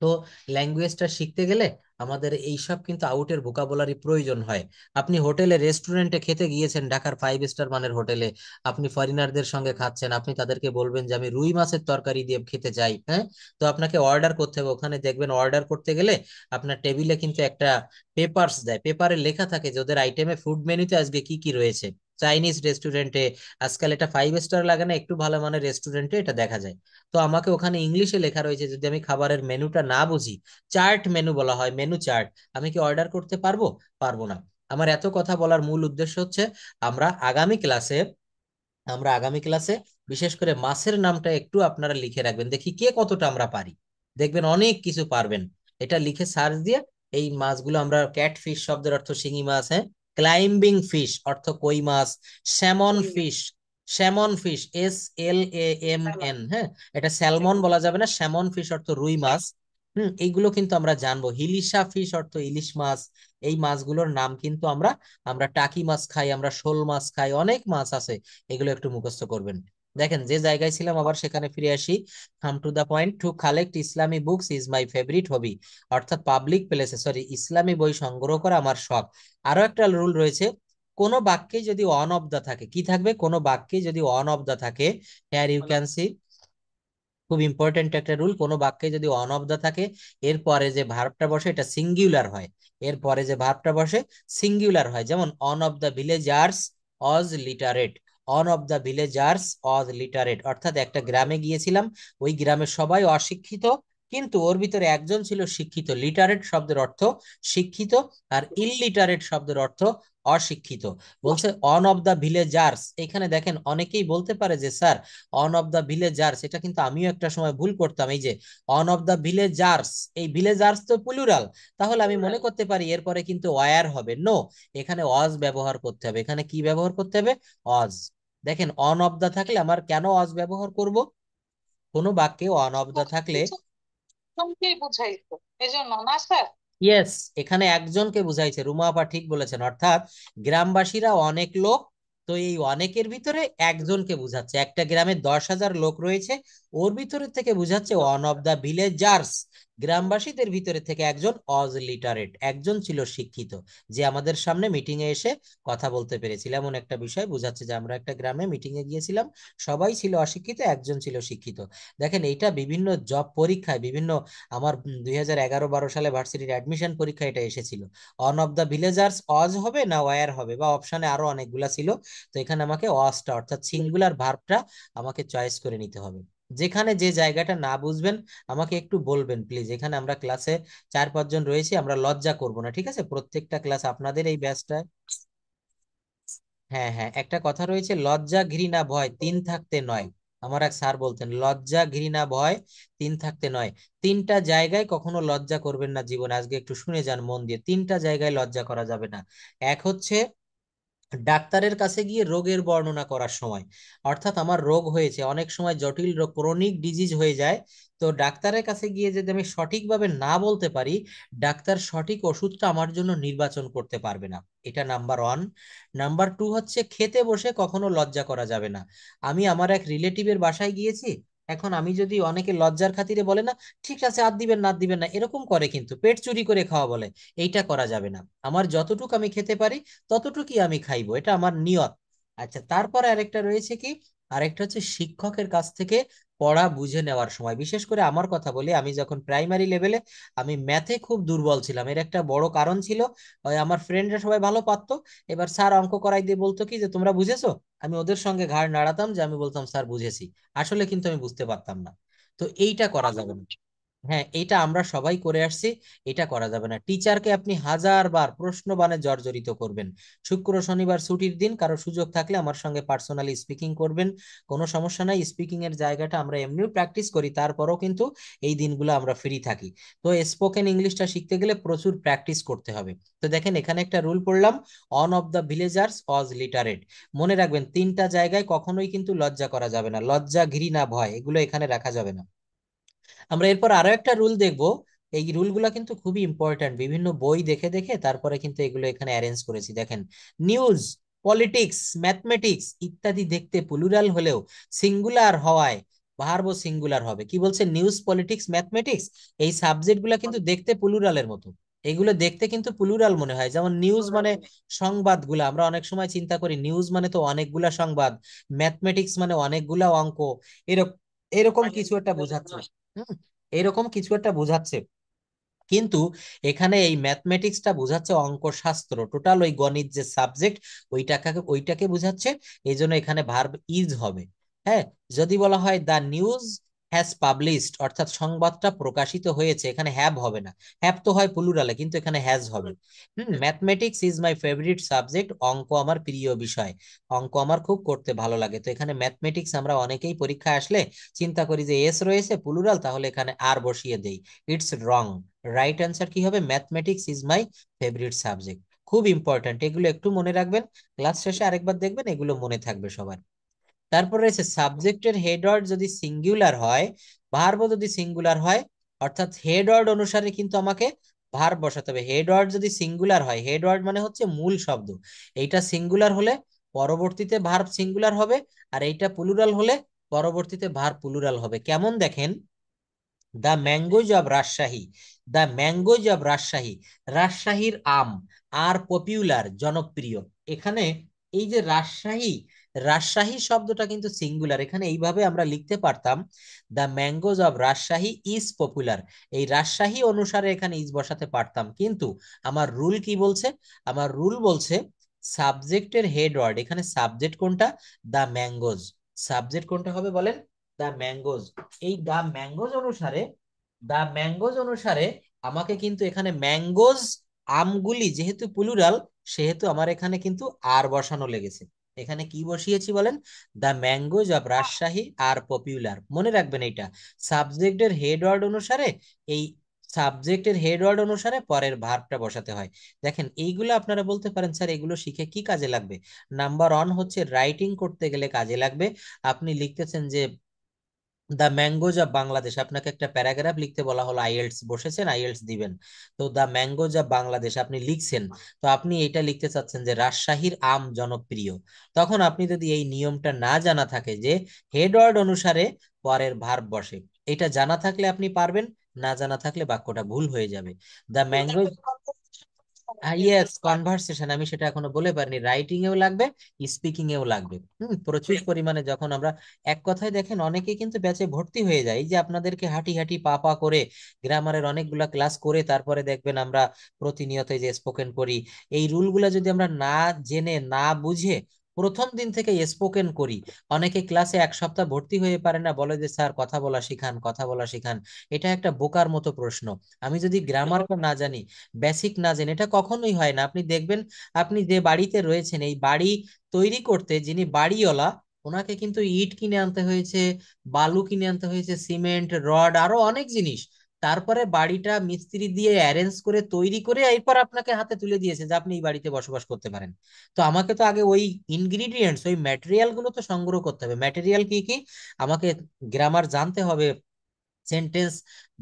তো ল্যাঙ্গুয়েজটা শিখতে গেলে আমাদের এইসব কিন্তু আউটের ভোকাবুলারি প্রয়োজন হয়। আপনি হোটেলে রেস্টুরেন্টে খেতে গিয়েছেন, ঢাকার 5 স্টার মানের হোটেলে, আপনি ফরেনারদের সঙ্গে খাচ্ছেন, আপনি তাদেরকে বলবেন যে আমি রুই মাছের তরকারি দিয়ে খেতে চাই, হ্যাঁ। তো আপনাকে অর্ডার করতে হবে, ওখানে দেখবেন অর্ডার করতে গেলে আপনার টেবিলে কিন্তু একটা পেপারস দেয়, পেপারে লেখা থাকে যে ওদের আইটেমে, ফুড মেনুতে আজকে কি কি রয়েছে। চাইনিজ রেস্টুরেন্টে, আজকাল এটা 5 স্টার লাগে না, একটু ভালো মানের রেস্টুরেন্টে এটা দেখা যায়। তো আমাকে ওখানে ইংলিশে লেখা রয়েছে, যদি আমি খাবারের মেনুটা না বুঝি, চার্ট মেনু বলা হয়, মেনু চার্ট, আমি কি অর্ডার করতে পারবো? পারবো না। আমার এত কথা বলার মূল উদ্দেশ্য হচ্ছে, আমরা আগামী ক্লাসে, আমরা আগামী ক্লাসে বিশেষ করে মাছের নামটা একটু আপনারা লিখে রাখবেন, দেখি কে কতটা আমরা পারি। দেখবেন অনেক কিছু পারবেন। এটা লিখে সার্চ দিয়ে এই মাছগুলো আমরা, ক্যাটফিশ শব্দের অর্থ শিঙি মাছ, হ্যাঁ, ক্লাইম্বিং ফিশ অর্থ কই মাছ, salmon fish, salmon fish, SLAMN, হ্যাঁ, এটা স্যালমন বলা যাবে না, স্যামন ফিশ অর্থ রুই মাছ। এইগুলো কিন্তু আমরা জানবো। হিলিশা ফিশ অর্থ ইলিশ মাছ। এই মাছগুলোর নাম কিন্তু আমরা, আমরা টাকি মাছ খাই, আমরা শোল মাছ খাই, অনেক মাছ আছে, এগুলো একটু মুখস্থ করবেন। দেখেন যে জায়গায় ছিলাম আবার সেখানে ফিরে আসি। Come to the point, to collect ইসলামী books is my favourite hobby. অর্থাৎ পাবলিক প্লেসে, সরি, ইসলামী বই সংগ্রহ করা আমার শখ। আরো একটা রুল রয়েছে, কোনো বাক্যে যদি অন অফ দা থাকে, কি থাকবে? কোনো বাক্যে যদি অন অফ দা থাকে, হেয়ার ইউ ক্যান সি, খুব ইম্পর্টেন্ট একটা রুল, কোনো বাক্যে যদি অন অফ দা থাকে, এরপরে যে ভার্বটা বসে এটা সিঙ্গুলার হয়। এরপরে যে ভার্বটা বসে সিঙ্গুলার হয়, যেমন one of the villagers is literate, one of the villagers is literate, অর্থাৎ একটা গ্রামে গিয়েছিলাম, ওই গ্রামে সবাই অশিক্ষিত, কিন্তু ওর ভিতরে একজন ছিল শিক্ষিত। লিটারেট শব্দের অর্থ শিক্ষিত, আর ইললিটারেট শব্দের অর্থ অশিক্ষিত। বলছে অন অফ দা ভিলেজার্স, এখানে দেখেন অনেকেই বলতে পারে যে sir one of the villagers, এটা কিন্তু আমিও একটা সময় ভুল করতাম, এই যে অন অফ দা ভিলেজার্স, এই ভিলেজার্স তো প্লুরাল, তাহলে আমি মনে করতে পারি এরপরে কিন্তু ওয়ার হবে। নো, এখানে অজ ব্যবহার করতে হবে। এখানে কি ব্যবহার করতে হবে? অজ। দেখেন অন অফ দা থাকলে আমার কেন অজ ব্যবহার করব? কোনো বাক্যে অন অফ দা থাকলে, একজনকেই বুঝাইতো, এজন্য না স্যার? ইয়েস, এখানে একজনকে বুঝাইছে, রুমা আপা ঠিক বলেছেন, অর্থাৎ গ্রামবাসীরা অনেক লোক, তো এই অনেকের ভিতরে একজনকে বুঝাচ্ছে। একটা গ্রামে 10,000 লোক রয়েছে, ওর ভিতরে থেকে বুঝাচ্ছে ওয়ান অফ দা ভিলেজার্স, গ্রামবাসীদের ভিতরে থেকে একজন অজ লিটারেট, একজন ছিল শিক্ষিত, যে আমাদের সামনে মিটিং এ এসে কথা বলতে পেরেছিল, এমন একটা বিষয় বুঝাচ্ছে যে আমরা একটা গ্রামে মিটিং এ গিয়েছিলাম, সবাই ছিল অশিক্ষিত, একজন ছিল শিক্ষিত। দেখেন এইটা বিভিন্ন জব পরীক্ষায়, বিভিন্ন, আমার 2011-12 সালে ভার্সিটির অ্যাডমিশন পরীক্ষা এটা এসেছিল। অন অফ দা ভিলেজার্স অজ হবে না ওয়ার হবে, বা অপশনে আরো অনেকগুলা ছিল। তো এখানে আমাকে অজটা অর্থাৎ সিঙ্গুলার ভার্বটা আমাকে চয়েস করে নিতে হবে। যেখানে যে জায়গাটা না বুঝবেন আমাকে একটু বলবেন প্লিজ। এখানে আমরা ক্লাসে 4-5 জন রয়েছি, আমরা লজ্জা করব না, ঠিক আছে? প্রত্যেকটা ক্লাস আপনাদের এই ব্যাচটা, হ্যাঁ হ্যাঁ, একটা কথা রয়েছে, লজ্জা ঘৃণা ভয় তিন থাকতে নয়। আমার এক স্যার বলতেন, লজ্জা ঘৃণা ভয় তিন থাকতে নয়। তিনটা জায়গায় কখনো লজ্জা করবেন না জীবনে। আজকে একটু শুনে যান মন দিয়ে, তিনটা জায়গায় লজ্জা করা যাবে না। এক হচ্ছে ডাক্তারের কাছে গিয়ে রোগের বর্ণনা করার সময়, অর্থাৎ আমার রোগ হয়েছে, অনেক সময় জটিল রোগ ক্রনিক ডিজিজ হয়ে যায়, তো ডাক্তারের কাছে গিয়ে যদি আমি সঠিকভাবে না বলতে পারি, ডাক্তার সঠিক ওষুধটা আমার জন্য নির্বাচন করতে পারবে না। এটা নাম্বার ওয়ান। নাম্বার টু হচ্ছে খেতে বসে কখনো লজ্জা করা যাবে না। আমি আমার এক রিলেটিভের বাসায় গিয়েছি, এখন আমি যদি, অনেকে লজ্জার খাতিরে বলে না, ঠিক আছে আর দিবেন না আর দিবেন না, এরকম করে, কিন্তু পেট চুরি করে খাওয়া বলে, এইটা করা যাবে না। আমার যতটুকু আমি খেতে পারি ততটুকুই আমি খাইবো, এটা আমার নিয়ত। আচ্ছা, তারপরে আরেকটা রয়েছে কি, আরেকটা হচ্ছে শিক্ষকের কাছ থেকে পড়া বুঝে নেওয়ার সময়। বিশেষ করে আমার কথা বলি, আমি যখন প্রাইমারি লেভেলে, আমি ম্যাথে খুব দুর্বল ছিলাম। এর একটা বড় কারণ ছিল, ওই আমার ফ্রেন্ডরা সবাই ভালো পারতো, এবার স্যার অঙ্ক করাই দিয়ে বলতো কি যে তোমরা বুঝেছো, আমি ওদের সঙ্গে ঘাড় নাড়াতাম যে আমি বলতাম স্যার বুঝেছি, আসলে কিন্তু আমি বুঝতে পারতাম না। তো এইটা করা যাবে না। হ্যাঁ, এটা আমরা সবাই করে আসছি, এটা করা যাবে না। টিচারকে আপনি হাজার বার প্রশ্ন বানে জর্জরিত করবেন। শুক্র শনিবার ছুটির দিন কারো সুযোগ থাকলে আমার সঙ্গে পার্সোনালি স্পিকিং করবেন, কোনো সমস্যা নাই। স্পিকিং এর জায়গাটা আমরা এমনিও প্র্যাকটিস করি, তারপরও কিন্তু এই দিনগুলো আমরা ফ্রি থাকি। তো স্পোকেন ইংলিশটা শিখতে গেলে প্রচুর প্র্যাকটিস করতে হবে। তো দেখেন এখানে একটা রুল পড়লাম, on of the villagers was literate. মনে রাখবেন তিনটা জায়গায় কখনোই কিন্তু লজ্জা করা যাবে না, লজ্জা ঘৃণা ভয় এগুলো এখানে রাখা যাবে না। আমরা এরপর আরো একটা রুল দেখব। এই রুলগুলা কিন্তু খুবই ইম্পর্ট্যান্ট, বিভিন্ন বই দেখে দেখে তারপরে কিন্তু এগুলো এখানে অ্যারেঞ্জ করেছি। দেখেন, নিউজ, পলিটিক্স, ম্যাথমেটিক্স ইত্যাদি দেখতে প্লুরাল হলেও সিঙ্গুলার হওয়ায় ভার্ব সিঙ্গুলার হবে। কি বলছে, নিউজ পলিটিক্স ম্যাথমেটিক্স, এই সাবজেক্ট গুলা কিন্তু দেখতে প্লুরালের মতো, এগুলো দেখতে কিন্তু প্লুরাল মনে হয়। যেমন নিউজ মানে সংবাদগুলা, আমরা অনেক সময় চিন্তা করি নিউজ মানে তো অনেকগুলা সংবাদ, ম্যাথমেটিক্স মানে অনেকগুলা অঙ্ক, এরকম এরকম কিছু একটা বোঝাচ্ছে। হুম, এরকম কিছু একটা বোঝাচ্ছে, কিন্তু এখানে এই ম্যাথমেটিক্সটা বোঝাচ্ছে অঙ্ক শাস্ত্র, টোটাল ওই গণিত যে সাবজেক্ট, ওইটাকে বোঝাচ্ছে। এই জন্য এখানে ভার্ব ইজ হবে। হ্যাঁ, যদি বলা হয় দ্য নিউজ হ্যাজ পাবলিশড, অর্থাৎ সংবাদটা প্রকাশিত হয়েছে, এখানে হ্যাভ হবে না। হ্যাভ তো হয় প্লুরালে, কিন্তু এখানে হ্যাজ হবে। Mathematics is my favourite subject, অঙ্ক আমার প্রিয় বিষয়, অঙ্ক আমার খুব করতে ভালো লাগে। তো এখানে ম্যাথমেটিক্স আমরা অনেকেই পরীক্ষায় আসলে চিন্তা করি যে এস রয়েছে প্লুরাল, তাহলে এখানে আর বসিয়ে দেই। It's wrong. রাইট অ্যান্সার কি হবে, mathematics is my favourite subject. খুব ইম্পর্ট্যান্ট, এগুলো একটু মনে রাখবেন, ক্লাস শেষে আরেকবার দেখবেন, এগুলো মনে থাকবে সবার। তারপর রয়েছে সাবজেক্টের হেড ওয়ার্ড যদি সিঙ্গুলার হয়, ভার্ব যদি সিঙ্গুলার হয়, অর্থাৎ হেড ওয়ার্ড অনুসারে কিন্তু আমাকে ভার্ব বসাতে হবে। হেড ওয়ার্ড যদি সিঙ্গুলার হয়, হেড ওয়ার্ড মানে হচ্ছে মূল শব্দ, এইটা সিঙ্গুলার হলে পরবর্তীতে ভার্ব সিঙ্গুলার হবে, আর এইটা প্লুরাল হলে পরবর্তীতে ভার্ব প্লুরাল হবে। কেমন দেখেন, the mangoes of Rajshahi, the mangoes of Rajshahi, রাজশাহীর আম, আর পপুলার জনপ্রিয়। এখানে এই যে রাজশাহী, রাজশাহী শব্দটা কিন্তু সিঙ্গুলার, এখানে এইভাবে আমরা লিখতে পারতাম, the mangoes of Rajshahi is popular. এই রাজশাহী অনুসারে এখানে ইজ বসাতে পারতাম, কিন্তু আমার রুল কি বলছে, আমার রুল বলছে সাবজেক্টের হেড ওয়ার্ড, এখানে সাবজেক্ট কোনটা, দ্য ম্যাঙ্গোজ, সাবজেক্ট কোনটা হবে বলেন, দ্য ম্যাঙ্গোজ। এই দা ম্যাঙ্গোজ অনুসারে, দা ম্যাঙ্গোজ অনুসারে আমাকে কিন্তু এখানে ম্যাঙ্গোজ, আমগুলি যেহেতু প্লুরাল, সেহেতু আমার এখানে কিন্তু আর বসানো লেগেছে। এখানে কি বসিয়েছি বলেন, the mangoes of Rajshahi are popular. মনে রাখবেন এইটা, সাবজেক্টের হেড ওয়ার্ড অনুসারে, এই সাবজেক্টের হেড ওয়ার্ড অনুসারে পরের ভার্বটা বসাতে হয়। দেখেন এইগুলো আপনারা বলতে পারেন স্যার এগুলো শিখে কি কাজে লাগবে। নাম্বার ওয়ান হচ্ছে রাইটিং করতে গেলে কাজে লাগবে। আপনি লিখতেছেন যে দ্য ম্যাঙ্গোজ অফ বাংলাদেশ, আপনাকে একটা প্যারাগ্রাফ লিখতে বলা হলো, আইএলটিএস বসেছেন, আইএলটিএস দিবেন, তো দ্য ম্যাঙ্গোজ অফ বাংলাদেশ আপনি লিখছেন, তো আপনি এটা লিখতে চাচ্ছেন যে রাজশাহীর আম জনপ্রিয়। তখন আপনি যদি এই নিয়মটা না জানা থাকে যে হেড ওয়ার্ড অনুসারে পরের ভার্ব বসে, এটা জানা থাকলে আপনি পারবেন, না জানা থাকলে বাক্যটা ভুল হয়ে যাবে। দ্য ম্যাঙ্গোজ, ইয়েস কনভার্সেশন, আমি সেটা এখনো বলে পারিনি, রাইটিং এও লাগবে, স্পিকিং এও লাগবে। প্রচুর পরিমাণে যখন আমরা, এক কথায় দেখেন অনেকে কিন্তু ব্যাচে ভর্তি হয়ে যায়, এই যে আপনাদেরকে হাঁটি হাঁটি পা পা করে গ্রামারের অনেকগুলা ক্লাস করে তারপরে দেখবেন আমরা প্রতিনিয়ত এই যে স্পোকেন করি, এই রুলগুলা যদি আমরা না জেনে না বুঝে প্রথম দিন থেকে স্পোকেন করি, অনেকে ক্লাসে এক সপ্তাহ ভর্তি হয়ে পারে না, বলে যে স্যার কথা বলা শিখান, কথা বলা শিখান। এটা একটা বোকার মতো প্রশ্ন। আমি যদি গ্রামারটা না জানি, বেসিক না জেনে, এটা কখনোই হয় না। আপনি দেখবেন, আপনি যে বাড়িতে রয়েছেন, এই বাড়ি তৈরি করতে যিনি বাড়িওয়ালা, ওনাকে কিন্তু ইট কিনে আনতে হয়েছে, বালু কিনে আনতে হয়েছে, সিমেন্ট, রড, আরো অনেক জিনিস। তারপরে বাড়িটা মিস্ত্রি দিয়ে অ্যারেঞ্জ করে তৈরি করে এরপর আপনাকে হাতে তুলে দিয়েছে যে আপনি এই বাড়িতে বসবাস করতে পারেন। তো আমাকে তো আগে ওই ইনগ্রিডিয়েন্টস, ওই ম্যাটেরিয়াল গুলো তো সংগ্রহ করতে হবে। ম্যাটেরিয়াল কি কি? আমাকে গ্রামার জানতে হবে, সেন্টেন্স,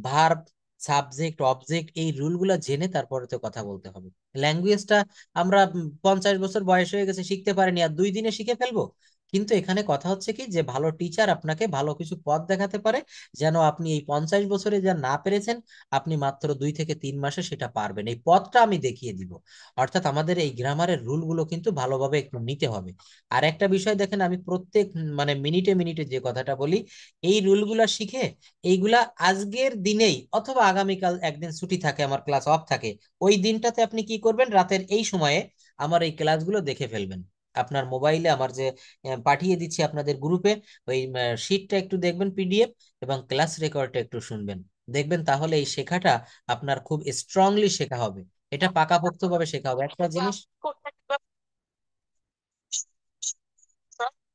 ভার্ব, সাবজেক্ট, অবজেক্ট, এই রুলগুলো জেনে তারপরে তো কথা বলতে হবে। ল্যাঙ্গুয়েজটা আমরা 50 বছর বয়স হয়ে গেছে শিখতে পারিনি, আর 2 দিনে শিখে ফেলবো? কিন্তু এখানে কথা হচ্ছে কি, যে ভালো টিচার আপনাকে ভালো কিছু পথ দেখাতে পারে, যেন আপনি এই 50 বছরে যা না পেরেছেন আপনি মাত্র 2 থেকে 3 মাসে সেটা পারবেন। এই পথটা আমি দেখিয়ে দিব। অর্থাৎ আমাদের এই গ্রামারের রুলগুলো কিন্তু ভালোভাবে একটু নিতে হবে। আর একটা বিষয় দেখেন, আমি প্রত্যেক মানে মিনিটে মিনিটে যে কথাটা বলি, এই রুলগুলা শিখে এইগুলা আজকের দিনেই অথবা আগামীকাল একদিন ছুটি থাকে, আমার ক্লাস অফ থাকে, ওই দিনটাতে আপনি কি করবেন, রাতের এই সময়ে আমার এই ক্লাসগুলো দেখে ফেলবেন। আপনার মোবাইলে আমার যে পাঠিয়ে দিচ্ছি আপনাদের গ্রুপে, ওই শিটটা একটু দেখবেন, পিডিএফ, এবং ক্লাস রেকর্ডটা একটু শুনবেন। দেখবেন তাহলে এই শেখাটা আপনার খুব স্ট্রংলি শেখা হবে। এটা পাকাপোক্তভাবে শেখা হবে। একটা জিনিস,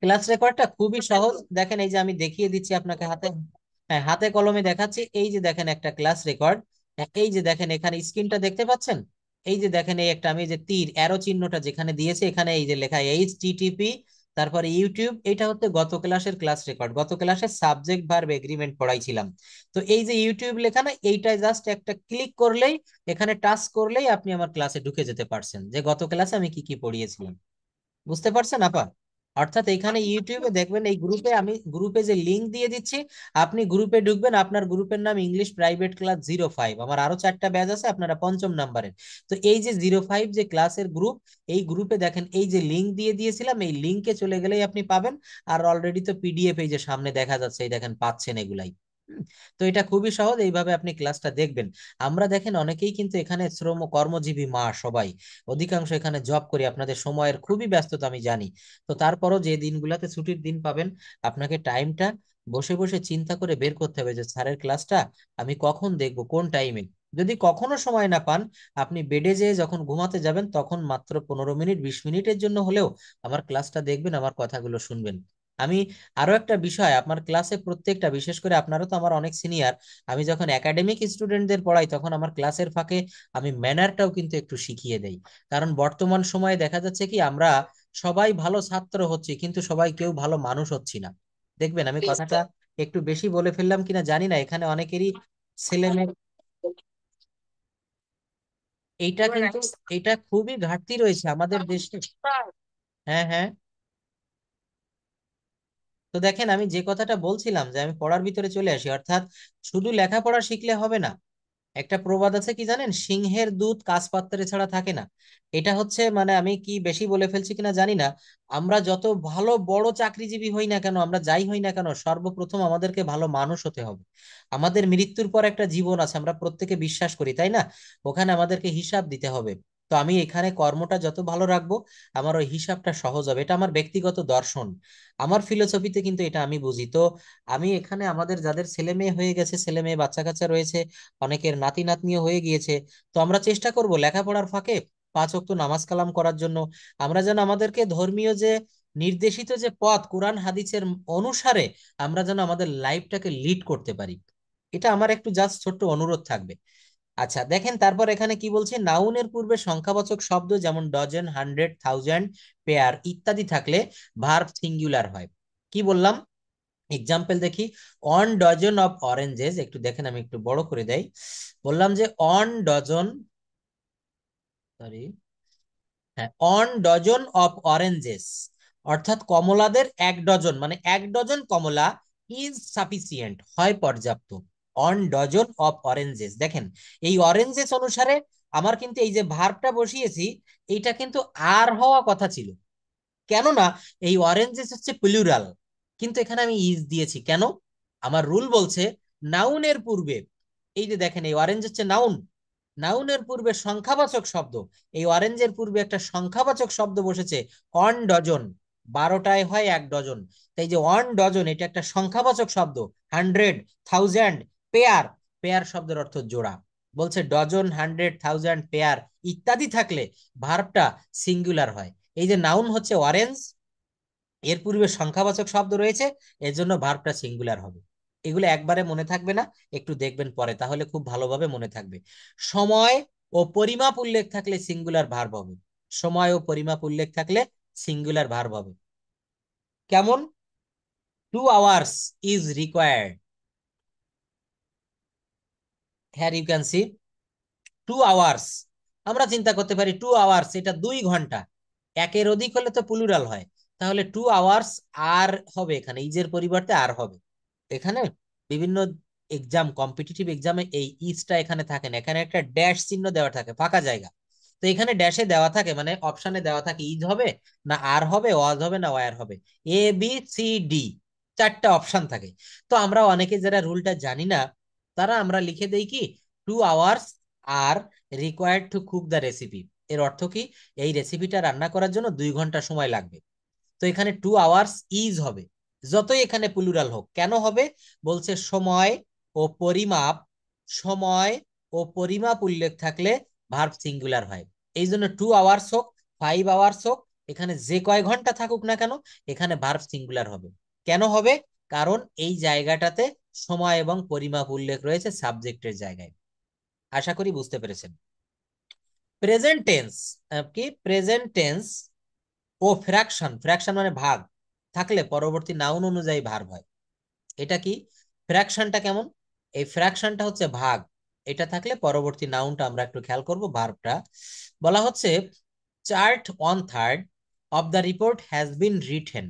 ক্লাস রেকর্ডটা খুবই সহজ। দেখেন এই যে আমি দেখিয়ে দিচ্ছি আপনাকে হাতে, হ্যাঁ হাতে কলমে দেখাচ্ছি। এই যে দেখেন একটা ক্লাস রেকর্ড, এই যে দেখেন এখানে স্ক্রিনটা দেখতে পাচ্ছেন। এই যে দেখেন এই একটা আমি এই যে তীর অ্যারো চিহ্নটা যেখানে দিয়েছে, এখানে এই যে লেখা HTTP, তারপরে ইউটিউব। এটা হচ্ছে গত ক্লাসের ক্লাস রেকর্ড, গত ক্লাসে সাবজেক্ট ভার্ব এগ্রিমেন্ট পড়াইছিলাম। তো এই যে ইউটিউব লেখা না, এইটাই জাস্ট একটা ক্লিক করলেই, এখানে টাচ করলেই আপনি আমার ক্লাসে ঢুকে যেতে পারছেন, যে গত ক্লাসে আমি কি কি পড়িয়েছিলাম। বুঝতে পারছেন আপা? অর্থাৎ এখানে ইউটিউবে দেখবেন, এই গ্রুপে আমি গ্রুপে যে লিংক দিয়ে দিচ্ছি, আপনি গ্রুপে ঢুকবেন, আপনার গ্রুপের নাম ইংলিশ প্রাইভেট ক্লাস 05, আমার আরো 4টা ব্যাচ আছে, আপনারা পঞ্চম নাম্বারের। তো এই যে 05 যে ক্লাসের গ্রুপ, এই গ্রুপে দেখেন এই যে লিংক দিয়ে দিয়েছিলাম, এই লিংকে চলে গেলেই আপনি পাবেন। আর অলরেডি তো পিডিএফ এই যে সামনে দেখা যাচ্ছে, এই দেখেন পাচ্ছেন এগুলাই। হুম, তো এটা খুবই সহজ, এইভাবে আপনি ক্লাসটা দেখবেন। আমরা দেখেন অনেকেই কিন্তু এখানে শ্রম কর্মজীবী মা সবাই, অধিকাংশ এখানে জব করি, আপনাদের সময়ের খুবই ব্যস্ততা আমি জানি। তো তারপরও যে দিনগুলোতে ছুটির দিন পাবেন, আপনাকে টাইমটা বসে বসে চিন্তা করে বের করতে হবে যে স্যারের ক্লাসটা আমি কখন দেখব, কোন টাইমে। যদি কখনো সময় না পান, আপনি বেডে যেয়ে যখন ঘুমাতে যাবেন তখন মাত্র 15 মিনিট 20 মিনিটের জন্য হলেও আমার ক্লাসটা দেখবেন, আমার কথাগুলো শুনবেন। আমি আরো একটা বিষয়, আমার ক্লাসে প্রত্যেকটা, বিশেষ করে আপনারা তো আমার অনেক সিনিয়র, আমি যখন একাডেমিক স্টুডেন্টদের পড়াই তখন আমার ক্লাসের ফাঁকে আমি ম্যানারটাও কিন্তু একটু শিখিয়ে দেই। কারণ বর্তমান সময়ে দেখা যাচ্ছে কি, আমরা সবাই ভালো ছাত্র হচ্ছি কিন্তু সবাই কেউ ভালো মানুষ হচ্ছি না। দেখবেন আমি কথাটা একটু বেশি বলে ফেললাম কিনা জানি না, এখানে অনেকেরই ছেলে মেয়ে, এইটা কিন্তু, এটা খুবই ঘাটতি রয়েছে আমাদের দেশে। হ্যাঁ হ্যাঁ। তো দেখেন আমি যে কথাটা বলছিলাম, যে আমি পড়ার ভিতরে চলে আসি, অর্থাৎ শুধু লেখাপড়া শিখলে হবে না। একটা প্রবাদ আছে কি জানেন, সিংহের দুধ কাঁচ পাত্রে ছাড়া থাকে না। এটা হচ্ছে মানে, আমি কি বেশি বলে ফেলছি কিনা জানি না, আমরা যত ভালো বড় চাকরিজীবী হই না কেন, আমরা যাই হই না কেন, সর্বপ্রথম আমাদেরকে ভালো মানুষ হতে হবে। আমাদের মৃত্যুর পর একটা জীবন আছে, আমরা প্রত্যেকে বিশ্বাস করি তাই না? ওখানে আমাদেরকে হিসাব দিতে হবে। তো আমি এখানে কর্মটা যত ভালো রাখবো, আমার ওই হিসাবটা সহজ হবে। এটা আমার ব্যক্তিগত দর্শন, আমার ফিলোসফিতে কিন্তু এটা আমি বুঝি। তো আমি এখানে আমাদের যাদের ছেলে মেয়ে হয়ে গেছে, ছেলে মেয়ে বাচ্চা কাচ্চা রয়েছে, অনেকের নাতি নাতনিও হয়ে গিয়েছে, তো আমরা চেষ্টা করব লেখাপড়ার ফাঁকে 5 ওয়াক্ত নামাজ কালাম করার জন্য। আমরা যেন আমাদেরকে ধর্মীয় যে নির্দেশিত যে পথ কোরআন হাদিসের অনুসারে আমরা যেন আমাদের লাইফটাকে লিড করতে পারি। এটা আমার একটু জাস্ট ছোট্ট অনুরোধ থাকবে। আচ্ছা দেখেন তারপর এখানে কি বলছে, নাউনের পূর্বে সংখ্যাবাচক শব্দ যেমন ডজন, হান্ড্রেড, থাউজেন্ড, পেয়ার ইত্যাদি থাকলে ভার্ব সিঙ্গুলার হয়। কি বললাম? এক্সাম্পল দেখি। অন ডজন অফ অরেঞ্জেস, একটু দেখেন আমি একটু বড় করে দেই। বললাম যে অন ডজন, সরি, হ্যাঁ, অন ডজন অফ অরেঞ্জেস, অর্থাৎ কমলাদের 1 ডজন, মানে 1 ডজন কমলা ইজ সাফিসিয়েন্ট, হয় পর্যাপ্ত। অন ডজন অফ অরেঞ্জেস, দেখেন এই অরেঞ্জেস অনুসারে আমার কিন্তু এই যে ভার্বটা বসিয়েছি, এইটা কিন্তু আর হওয়া কথা ছিল। কেননা এই অরেঞ্জেস হচ্ছে প্লুরাল, কিন্তু এখানে আমি ইজ দিয়েছি কেন? আমার রুল বলছে নাউনের পূর্বে, এই যে দেখেন এই অরেঞ্জ হচ্ছে নাউন, নাউনের পূর্বে সংখ্যাবাচক শব্দ, এই অরেঞ্জের পূর্বে একটা সংখ্যাবাচক শব্দ বসেছে, অন ডজন, 12টায় হয় 1 ডজন। তাই যে অন ডজন এটা একটা সংখ্যাবাচক শব্দ। হান্ড্রেড, থাউজেন্ড, পেয়ার, পেয়ার শব্দের অর্থ জোড়া। বলছে ডজন, হান্ড্রেড, থাউজেন্ড, পেয়ার ইত্যাদি থাকলে ভার্বটা সিঙ্গুলার হয়। এই যে নাউন হচ্ছে অরেঞ্জ, এর পূর্বে সংখ্যাবাচক শব্দ রয়েছে, এর জন্য ভার্বটা সিঙ্গুলার হবে। এগুলো একবারে মনে থাকবে না, একটু দেখবেন পরে, তাহলে খুব ভালোভাবে মনে থাকবে। সময় ও পরিমাপ উল্লেখ থাকলে সিঙ্গুলার ভার্ব হবে। সময় ও পরিমাপ উল্লেখ থাকলে সিঙ্গুলার ভার্ব হবে। কেমন? 2 hours is required. Here you can see 2 hours। আমরা চিন্তা করতে পারি 2 hours এটা 2 ঘন্টা, একের অধিক হলে তো প্লুরাল হয়, তাহলে 2 hours আর হবে, এখানে ইজের পরিবর্তে আর হবে। এখানে বিভিন্ন এক্সাম, কম্পিটিটিভ এক্সামে এই ইজটা এখানে থাকে না, এখানে একটা ড্যাশ চিহ্ন দেওয়া থাকে, ফাঁকা জায়গা। তো এখানে ড্যাশে দেওয়া থাকে, মানে অপশনে দেওয়া থাকে ইজ হবে না আর হবে, ওয়াজ হবে না ওয়ার হবে, ABCD, 4টা অপশন থাকে। তো আমরা অনেকে যারা রুলটা জানি না, তারা আমরা লিখে দেই কি 2 hours R required to cook the recipe. এর অর্থ কি, এই রেসিপিটা রান্না করার জন্য 2 ঘন্টা সময় লাগবে। তো এখানে 2 hours ইজ হবে, যতই এখানে প্লুরাল হোক। কেন হবে? বলছে সময় ও পরিমাপ, সময় ও পরিমাপ উল্লেখ থাকলে ভার্ব সিঙ্গুলার হয়। এই জন্য 2 hours হোক, 5 hours হোক, এখানে যে কয় ঘন্টা থাকুক না কেন, এখানে ভার্ব সিঙ্গুলার হবে। কেন হবে? কারণ এই জায়গাটাতে সময় এবং পরিমাপ উল্লেখ রয়েছে সাবজেক্টের জায়গায়। আশা করি বুঝতে পেরেছেন। প্রেজেন্ট টেন্স কি, প্রেজেন্ট টেন্স ও ফ্র্যাকশন, ফ্র্যাকশন মানে ভাগ, থাকলে পরবর্তী নাউন অনুযায়ী ভার্ব হয়। এটা কি, ফ্র্যাকশনটা কেমন? এই ফ্র্যাকশনটা হচ্ছে ভাগ, এটা থাকলে পরবর্তী নাউনটা আমরা একটু খেয়াল করব, ভার্বটা বলা হচ্ছে chart 1/3 of the report has been written.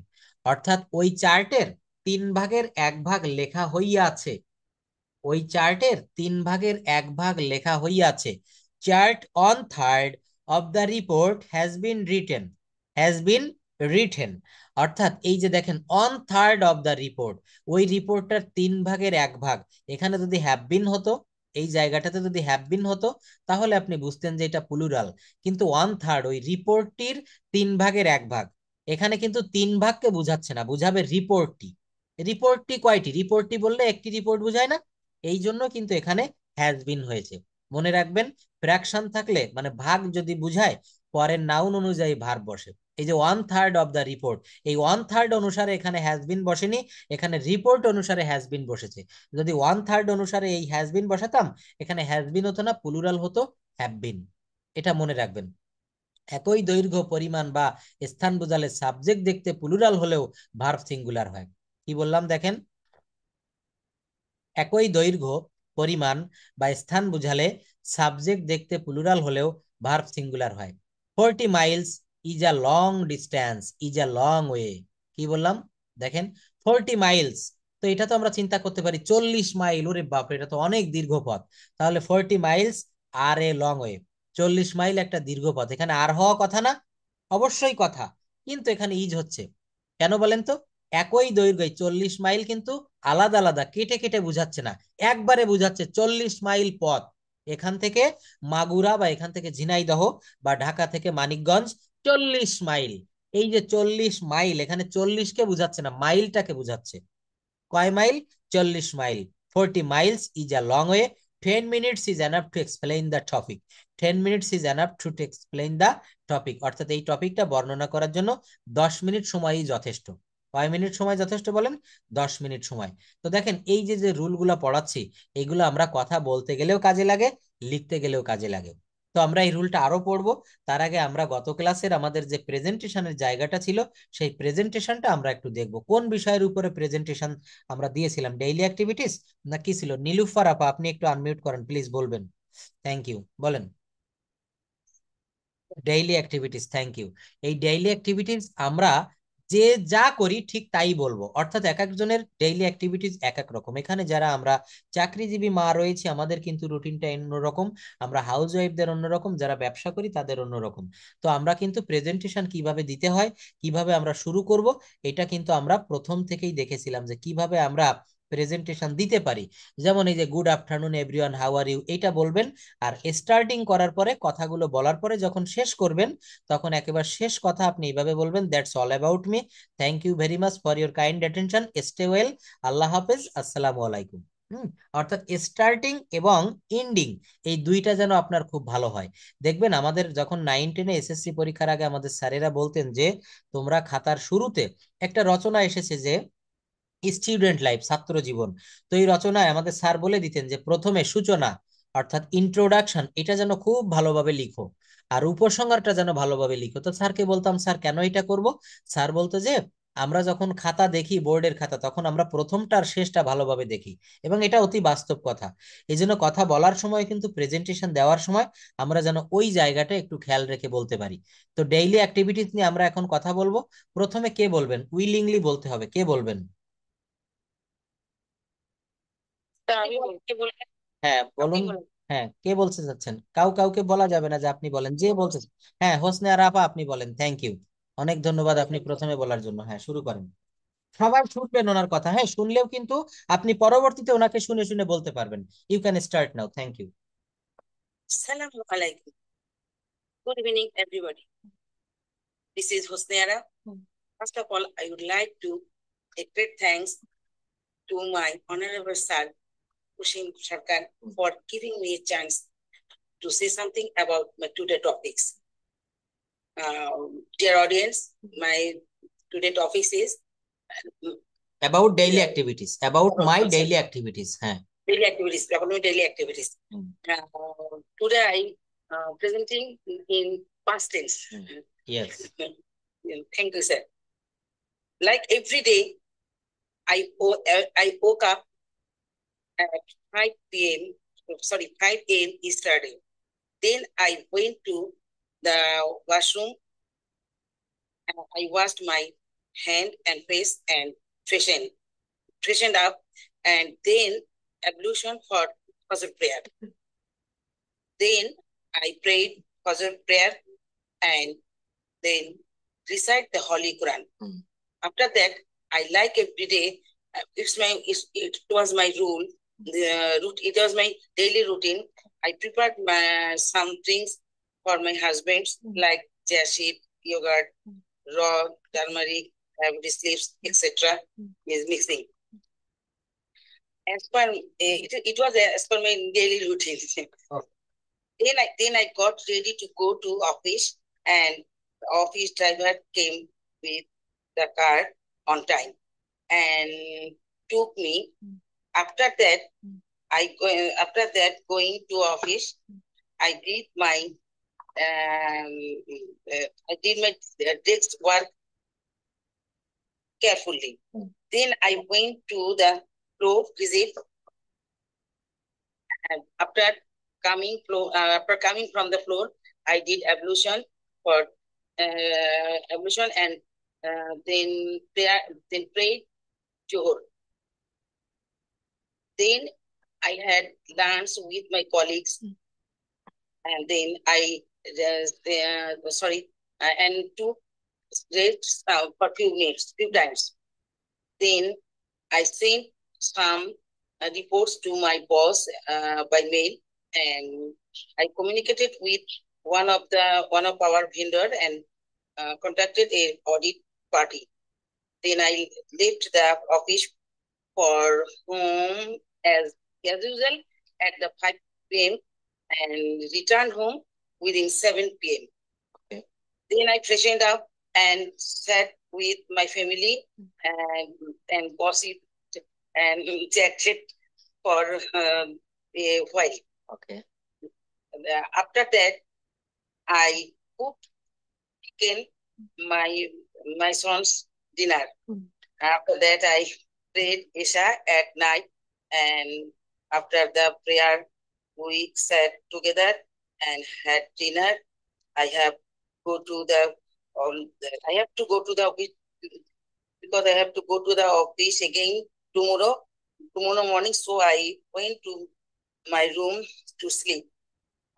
অর্থাৎ ওই চার্টের 3/1 লেখা হইয়াছে, ওই চার্টের 3/1 লেখা হইয়াছে। Chart 1/3 of the report has been written, has been written. অর্থাৎ এই যে দেখেন 1/3 অফ দ্য রিপোর্ট, ওই রিপোর্টটার 3/1 এখানে যদি হ্যাভ বিন হতো, এই জায়গাটাতে যদি হ্যাভ বিন হতো, তাহলে আপনি বুঝতেন যে এটা প্লুরাল। কিন্তু 1/3, ওই রিপোর্টটির 3/1, এখানে কিন্তু 3 ভাগকে বুঝাচ্ছে না, বুঝাবে রিপোর্টটি। রিপোর্টটি কয়টি? রিপোর্টটি বললে একটি রিপোর্ট বুঝায় না, এই জন্য কিন্তু এখানে হ্যাজ বিন হয়েছে। মনে রাখবেন, ফ্র্যাকশন থাকলে মানে ভাগ যদি বুঝায়, পরের নাউন অনুযায়ী ভার্ব বসে। এই যে 1/3 অফ দ্য রিপোর্ট, এই 1/3 অনুসারে এখানে হ্যাজ বিন বসেনি, এখানে রিপোর্ট অনুসারে হ্যাজ বিন বসেছে। যদি 1/3 অনুসারে এই হ্যাজ বিন বসাতাম, এখানে হ্যাজ বিন হতো না, প্লুরাল হতো হ্যাভ বিন। এটা মনে রাখবেন। একই দৈর্ঘ্য, পরিমাণ বা স্থান বোঝালে সাবজেক্ট দেখতে প্লুরাল হলেও ভার্ব সিঙ্গুলার হয়। কি বললাম দেখেন, একই দৈর্ঘ্য, পরিমাণ বা স্থান বুঝালে সাবজেক্ট দেখতে প্লুরাল হলেও ভার্ব সিঙ্গুলার হয়। 40 Miles is a long distance, is a long way. কি বললাম দেখেন, 40 মাইলস, তো এটা তো আমরা চিন্তা করতে পারি 40 মাইল, ওরে বাপ, এটা তো অনেক দীর্ঘ পথ। তাহলে 40 miles are a long way, 40 mile একটা দীর্ঘ পথ, এখানে আর হওয়া কথা না? অবশ্যই কথা, কিন্তু এখানে ইজ হচ্ছে। কেন বলেন তো? একই দৈর্ঘ্য 40 মাইল, কিন্তু আলাদা আলাদা কেটে কেটে বুঝাচ্ছে না, একবারে বুঝাচ্ছে 40 মাইল পথ। এখান থেকে মাগুরা বা এখান থেকে ঝিনাইদহ বা ঢাকা থেকে মানিকগঞ্জ 40 মাইল। এই যে 40 মাইল, এখানে 40কে বুঝাচ্ছে না, মাইলটাকে বুঝাচ্ছে। কয় mile? 40 mile. 40 Miles is a long way. 10 minutes is enough to explain the topic. 10 minutes is enough to explain the topic. অর্থাৎ এই টপিকটা বর্ণনা করার জন্য 10 মিনিট সময়ই যথেষ্ট। কয় মিনিট সময় যথেষ্ট বলেন? 10 মিনিট সময়। তো দেখেন, এই যে যে রুলগুলো পড়াচ্ছি, এগুলো আমরা কথা বলতে গেলেও কাজে লাগে, লিখতে গেলেও কাজে লাগে। তো আমরা এই রুলটা আরো পড়বো। তার আগে আমরা গত ক্লাসের আমাদের যে প্রেজেন্টেশনের জায়গাটা ছিল, সেই প্রেজেন্টেশনটা আমরা একটু দেখবো। কোন বিষয়ের উপরে প্রেজেন্টেশন আমরা দিয়েছিলাম? ডেইলি অ্যাক্টিভিটিস না কি ছিল? নীলুফার আপা, আপনি একটু আনমিউট করেন প্লিজ, বলবেন। থ্যাংক ইউ, বলেন। Daily activities, thank you. এই ডেইলি অ্যাক্টিভিটিস আমরা যে যা করি ঠিক তাই বলবো, অর্থাৎ এক একজনের ডেইলি অ্যাক্টিভিটিস এক এক রকম। এখানে যারা আমরা চাকরিজীবী মা রয়েছে, আমাদের কিন্তু রুটিনটা অন্যরকম, আমরা হাউস ওয়াইফদের অন্যরকম, যারা ব্যবসা করি তাদের অন্যরকম। তো আমরা কিন্তু প্রেজেন্টেশন কিভাবে দিতে হয়, কিভাবে আমরা শুরু করব, এটা কিন্তু আমরা প্রথম থেকেই দেখেছিলাম যে কিভাবে আমরা প্রেজেন্টেশন দিতে পারি। যেমন এই যে good afternoon everyone, how are you, এটা বলবেন। আর স্টার্টিং করার পরে, কথাগুলো বলার পরে যখন শেষ করবেন, তখন একেবারে শেষ কথা আপনি এইভাবে বলবেন, that's all about me, thank you very much for your kind attention, stay well, আল্লাহ হাফেজ, আসসালামু আলাইকুম। হুম। অর্থাৎ স্টার্টিং এবং এন্ডিং এই দুইটা যেন আপনার খুব ভালো হয়। দেখবেন আমাদের যখন 9-10-এ এসএসসি পরীক্ষার আগে আমাদের স্যারেরা বলতেন যে তোমরা খাতার শুরুতে একটা রচনা এসেছে যে স্টুডেন্ট লাইফ, ছাত্র জীবন, তো এই রচনায় আমাদের স্যার বলে দিতেন যে প্রথমে সূচনা অর্থাৎ ইন্ট্রোডাকশন এটা যেন খুব ভালোভাবে লিখো, আর উপসংহারটা যেন ভালোভাবে লিখো। তো স্যারকে বলতাম স্যার কেন এটা করব? স্যার বলতো যে আমরা যখন খাতা দেখি, বোর্ডের খাতা, তখন আমরা প্রথমটা আর শেষটা ভালোভাবে দেখি, এবং এটা অতি বাস্তব কথা। এই জন্য কথা বলার সময় কিন্তু প্রেজেন্টেশন দেওয়ার সময় আমরা যেন ওই জায়গাটা একটু খেয়াল রেখে বলতে পারি। তো ডেইলি অ্যাক্টিভিটিস নিয়ে আমরা এখন কথা বলবো। প্রথমে কে বলবেন? উইলিংলি বলতে হবে, কে বলবেন? তা আমি বলতে বলতে হ্যাঁ আপনি বলুন। বলুন। হ্যাঁ, কে বলতে চাচ্ছেন? কাউকে বলা যাবে না যে আপনি বলেন, যে বলতে। হ্যাঁ, হোসনে আরা আপা আপনি বলেন। থ্যাংক ইউ, অনেক ধন্যবাদ আপনি প্রথমে বলার জন্য। হ্যাঁ, শুরু করেন। সবাই শুনবেন ওনার কথা, হ্যাঁ, শুনলেও কিন্তু আপনি পরবর্তীতে ওনাকে শুনে শুনে বলতে পারবেন। You can start now, thank you. Assalamu alaikum. Good evening, everybody. This is Hosniara. First of all, I would like to express thanks to my Honorable Sir, Kushim Sarkar, for giving me a chance to say something about my today topics. Dear audience, my today topics is about daily activities, about my daily activities. হ্যাঁ। daily activities, about my daily activities. Hmm. Today I presenting in past tense. Yes. Thank you, sir. Like every day, I woke up at 5 p.m. Sorry, 5 a.m. yesterday. Then I went to the washroom and I washed my hand and face and freshened up, and then ablution for Fajr prayer. Then I prayed Fajr prayer and then recite the Holy Quran. After that, I like every day. It was my rule. It was my daily routine. I prepared some drinks for my husband, like chia seed, yogurt, raw turmeric, diabetes leaves, etc. Is mixing. As per it was as per my daily routine. Okay. Then I got ready to go to office, and the office driver came with the car on time and took me. After that going to office, I did my um, desk work carefully. Then I went to the floor visit, and after coming from the floor, I did ablution and then prayed Johor. Then I had lunch with my colleagues, and then I and took rest for few times. Then I sent some reports to my boss by mail, and I communicated with one of our vendor and contacted a audit party. Then I left the office for home as usual at the 5 p.m. and returned home within 7 p.m. Okay. Then I freshened up and sat with my family and gossiped and chatted for a while. Okay. After that, I cooked chicken, my son's dinner. After that, I prayed Isha at night, and after the prayer, we sat together and had dinner. I have go to the I have to go to the office because I have to go to the office again tomorrow morning. So I went to my room to sleep.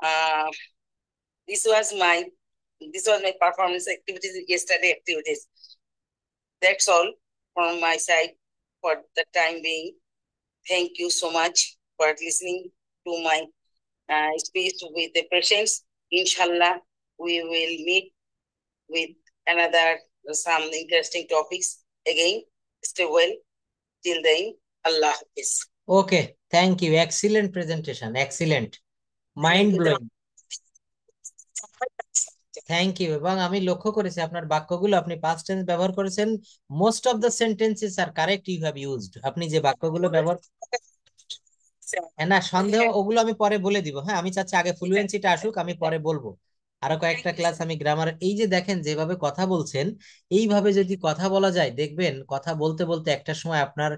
Uh, this was my performance activities, yesterday activities. That's all from my side for the time being. Thank you so much for listening to my speech with the patients. Inshallah, we will meet with another some interesting topics again. Stay well. Till then, Allah Hafiz. Okay, thank you, excellent presentation, excellent, Thank mind you. Blowing. Thank you. এবং আমি লক্ষ্য করেছি আপনার বাক্যগুলো, আপনি পাস্ট টেন্স ব্যবহার করেছেন, most of the sentences are correct you have used. আপনি যে বাক্যগুলো ব্যবহার, না সন্দেহ, ওগুলো আমি পরে বলে দিব। হ্যাঁ, আমি চাচ্ছি আগে ফ্লুয়েন্সিটা আসুক, আমি পরে বলবো। আরো কয়েকটা ক্লাস আমি গ্রামার, এই যে দেখেন যেভাবে কথা বলছেন, এইভাবে যদি কথা বলা যায়, দেখবেন কথা বলতে বলতে একটা সময় আপনার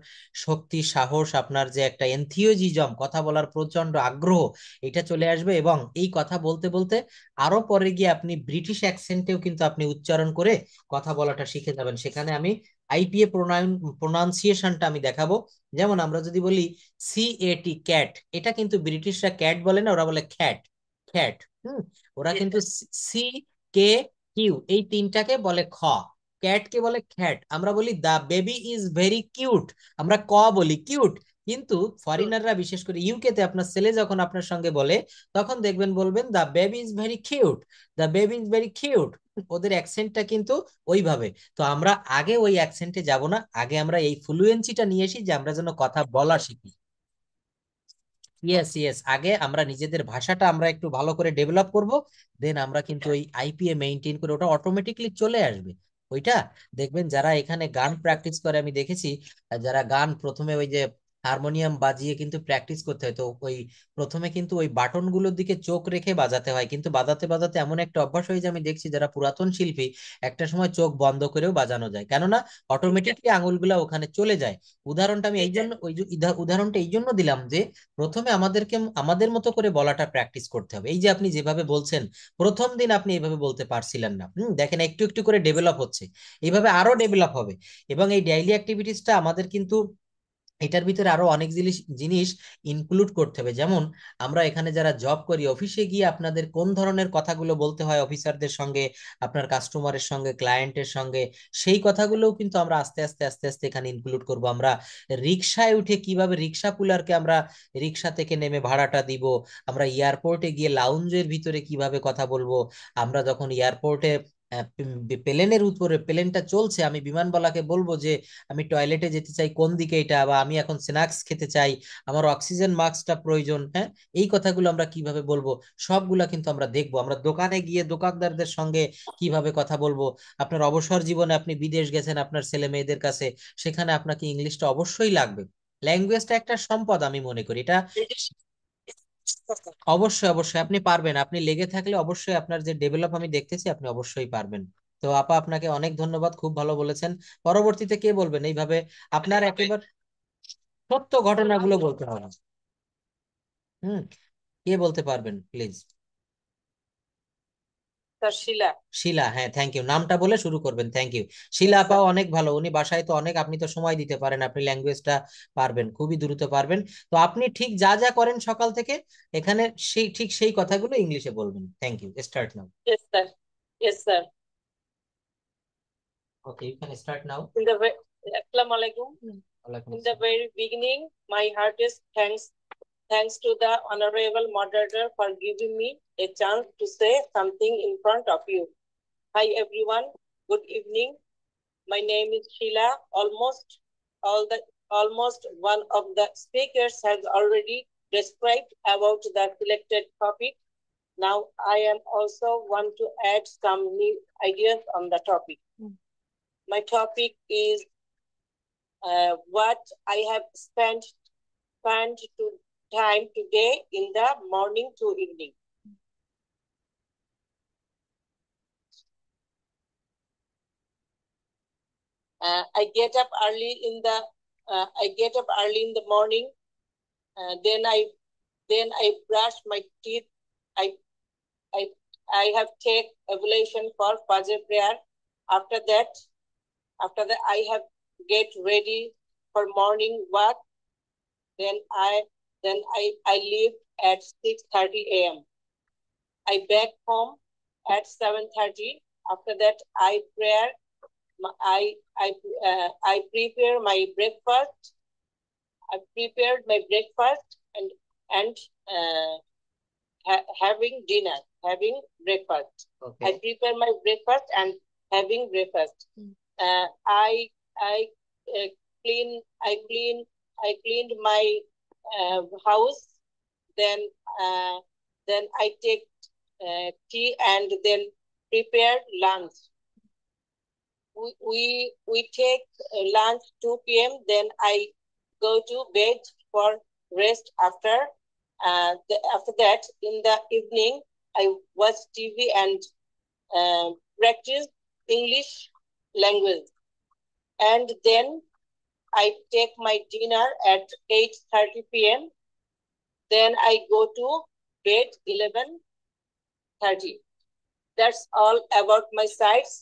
শক্তি, সাহস, আপনার যে একটা এনথিওজিজম, কথা বলার প্রচন্ড আগ্রহ, এটা চলে আসবে। এবং এই কথা বলতে বলতে আরো পরে গিয়ে আপনি ব্রিটিশ অ্যাকসেন্টেও কিন্তু আপনি উচ্চারণ করে কথা বলাটা শিখে যাবেন। সেখানে আমি আইপিএ প্রোনাউন্সিয়েশনটা আমি দেখাবো। যেমন আমরা যদি বলি CAT, ক্যাট, এটা কিন্তু ব্রিটিশরা ক্যাট বলে না, ওরা বলে খ্যাট, খ্যাট। হুম, ওরা কিন্তু CKQ এই তিনটাকে বলে খ, ক্যাট কে বলে খ্যাট। আমরা বলি the baby is very cute, আমরা ক বলি কিউট। কিন্তু ফরেনাররা, বিশেষ করে ইউকে তে আপনার ছেলে যখন আপনার সঙ্গে বলে, তখন দেখবেন বলবেন the baby is very cute, the baby is very cute. ওদের অ্যাকসেন্টটা কিন্তু ওইভাবে। তো আমরা আগে ওই অ্যাকসেন্টে যাব না, আগে আমরা এই ফ্লুয়েন্সিটা নিয়ে আসি, যে আমরা যেন কথা বলা শিখি। ইয়েস, ইয়েস, আগে আমরা নিজেদের ভাষাটা আমরা একটু ভালো করে ডেভেলপ করব, দেন আমরা কিন্তু ওই আইপিএ মেইনটেইন করে ওটা অটোমেটিকলি চলে আসবে। ওইটা দেখবেন যারা এখানে গান প্র্যাকটিস করে, আমি দেখেছি যারা গান প্রথমে ওই যে হারমোনিয়াম বাজিয়ে কিন্তু প্র্যাকটিস করতে হয়, তো ওই প্রথমে কিন্তু ওই বাটন গুলোর দিকে চোখ রেখে বাজাতে হয়, কিন্তু বাজাতে বাজাতে এমন একটা অভ্যাস হয়ে যায়, আমি দেখছি যারা পুরাতন শিল্পী, একটা সময় চোখ বন্ধ করেও বাজানো যায়, কেননা অটোমেটিকলি আঙুলগুলা ওখানে চলে যায়। উদাহরণটা আমি এই জন্য, ওই যে উদাহরণটা এই জন্য দিলাম যে প্রথমে আমাদেরকে আমাদের মতো করে বলাটা প্র্যাকটিস করতে হবে। এই যে আপনি যেভাবে বলছেন, প্রথম দিন আপনি এইভাবে বলতে পারছিলেন না, দেখেন একটু একটু করে ডেভেলপ হচ্ছে, এইভাবে আরো ডেভেলপ হবে। এবং এই ডেইলি অ্যাক্টিভিটিসটা আমাদের কিন্তু এটার ভিতরে আরো অনেক জিনিস জিনিস ইনক্লুড করতে হবে। যেমন আমরা এখানে যারা জব করি, অফিসে গিয়ে আপনাদের কোন ধরনের কথাগুলো বলতে হয় অফিসারদের সঙ্গে, আপনার কাস্টমারের সঙ্গে, ক্লায়েন্টের সঙ্গে, সেই কথাগুলোও কিন্তু আমরা আস্তে আস্তে আস্তে আস্তে এখানে ইনক্লুড করব। আমরা রিক্সায় উঠে কিভাবে রিক্সা পুলারকে আমরা রিক্সা থেকে নেমে ভাড়াটা দিব, আমরা এয়ারপোর্টে গিয়ে লাউঞ্জের ভিতরে কিভাবে কথা বলবো, আমরা যখন এয়ারপোর্টে প্লেনের উপরে, প্লেনটা চলছে, আমি বিমানবালাকে বলবো যে আমি টয়লেটে যেতে চাই কোন দিকে এটা, বা আমি এখন স্ন্যাক্স খেতে চাই, আমার অক্সিজেন মাস্কটা প্রয়োজন। হ্যাঁ, এই কথাগুলো আমরা কিভাবে বলবো, সবগুলা কিন্তু আমরা দেখবো। আমরা দোকানে গিয়ে দোকানদারদের সঙ্গে কিভাবে কথা বলবো, আপনার অবসর জীবনে আপনি বিদেশ গেছেন আপনার ছেলে মেয়েদের কাছে, সেখানে আপনাকে ইংলিশটা অবশ্যই লাগবে। ল্যাঙ্গুয়েজটা একটা সম্পদ আমি মনে করি, এটা অবশ্যই অবশ্যই আপনি পারবেন, আপনি লেগে থাকলে অবশ্যই আপনার যে ডেভেলপ আমি দেখতেছি, আপনি অবশ্যই পারবেন। তো আপা, আপনাকে অনেক ধন্যবাদ, খুব ভালো বলেছেন। পরবর্তীতে কে বলবেন এইভাবে? আপনার একেবারে সত্য ঘটনাগুলো বলতে হবে। হুম, কে বলতে পারবেন প্লিজ? Sheila. শিলা, হ্যাঁ, থ্যাংক ইউ, নামটা বলে শুরু করবেন, থ্যাংক ইউ। শিলা Yes, আপাও sir. অনেক ভালো, উনি বাসায় তো অনেক, আপনি তো সময় দিতে পারেন, আপনি ল্যাঙ্গুয়েজটা পারবেন, খুবই দ্রুত পারবেন। তো আপনি ঠিক যা যা করেন সকাল থেকে এখানে, সেই ঠিক সেই কথাগুলো ইংলিশে বলবেন। Thank you, start now. Yes, sir. Yes, sir. Okay, you can start now. Assalamu alaikum. ওয়ালাইকুম In the আসসালাম। very beginning, my heartiest thanks to the honorable moderator for giving me a chance to say something in front of you. Hi everyone. Good evening. My name is Sheila. All the almost one of the speakers has already described about the selected topic. Now I am also want to add some new ideas on the topic. My topic is what I have spent to time today in the morning to evening. I get up early in the morning. Uh, then I then I brush my teeth. I I I have take evaluation for Fajr prayer. After that, I have get ready for morning walk. Then I leave at 6:30 a.m. I back home at 7:30. After that, I prepare my breakfast. I prepared my breakfast and having dinner, having breakfast. Okay. I prepare my breakfast and having breakfast. I I uh, clean I cleaned my house. Then I take tea and then prepare lunch. We take lunch 2 p.m. Then I go to bed for rest. After that, in the evening, I watch TV and practice English language. And then I take my dinner at 8:30 p.m. Then I go to bed 11:30. That's all about my sites.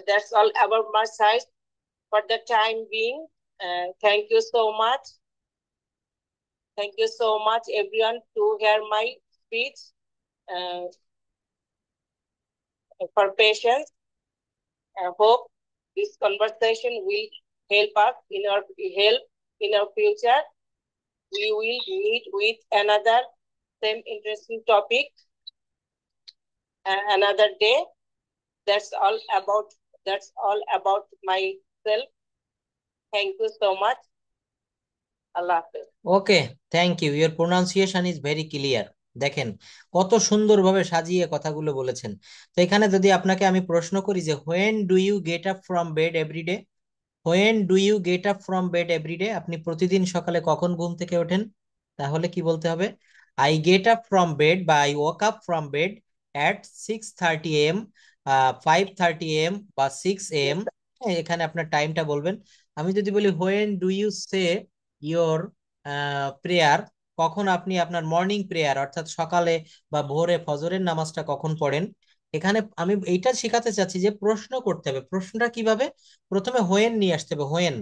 That's all about my site for the time being. Thank you so much. Thank you so much, everyone, to hear my speech. Uh, for patience. I hope this conversation will help in our future. We will meet with another same interesting topic another day. That's all about myself. Thank you so much. Allah Hafiz. Okay, thank you, your pronunciation is very clear. দেখেন কত সুন্দরভাবে সাজিয়ে কথাগুলো বলেছেন। তো এখানে যদি আপনাকে আমি প্রশ্ন করি যে when do you get up from bed every day, when do you get up from bed every day, আপনি প্রতিদিন সকালে কখন ঘুম থেকে ওঠেন, তাহলে কি বলতে হবে? I get up from bed বা I wake up from bed at 6:30 AM, 5:30 AM বা 6 AM। এখানে আপনার টাইমটা বলবেন। আমি যদি বলি when do you say your prayer, কখন আপনি আপনার মর্নিং প্রেয়ার অর্থাৎ সকালে বা ভোরে ফজরের নামাজটা কখন পড়েন, এখানে আমি এইটা শেখাতে চাচ্ছি যে প্রশ্ন করতে হবে। প্রশ্নটা কিভাবে? প্রথমে হোয়েন নিয়ে আসতে হবে, হোয়েন,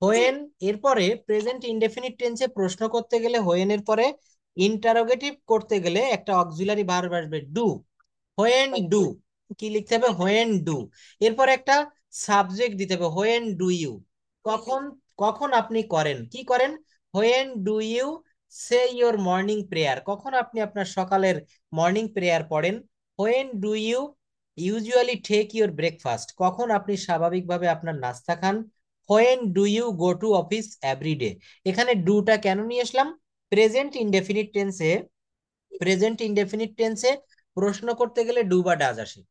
হোয়েন, এরপরে প্রেজেন্ট ইনডেফিনিট টেন্সে প্রশ্ন করতে গেলে হোয়েন এর পরে ইন্টারোগেটিভ করতে গেলে একটা অক্সিলারি ভার্ব আসবে ডু, হোয়েন ডু, কি লিখতে হবে? When do. এরপর একটা সাবজেক্ট দিতে হবে, হোয়েন ডু ইউ, কখন, কখন আপনি করেন, কি করেন? When do you say your morning prayer, কখন আপনি আপনার সকালের মর্নিং প্রেয়ার পড়েন? When do you usually take your breakfast, কখন আপনি স্বাভাবিকভাবে আপনার নাস্তা খান? When do you go to office every day. এখানে ডুটা কেন নিয়ে আসলাম? প্রেজেন্ট ইনডেফিনিট টেন্সে, প্রেজেন্ট ইনডেফিনিট টেন্সে প্রশ্ন করতে গেলে ডু বা ডাজ আসে।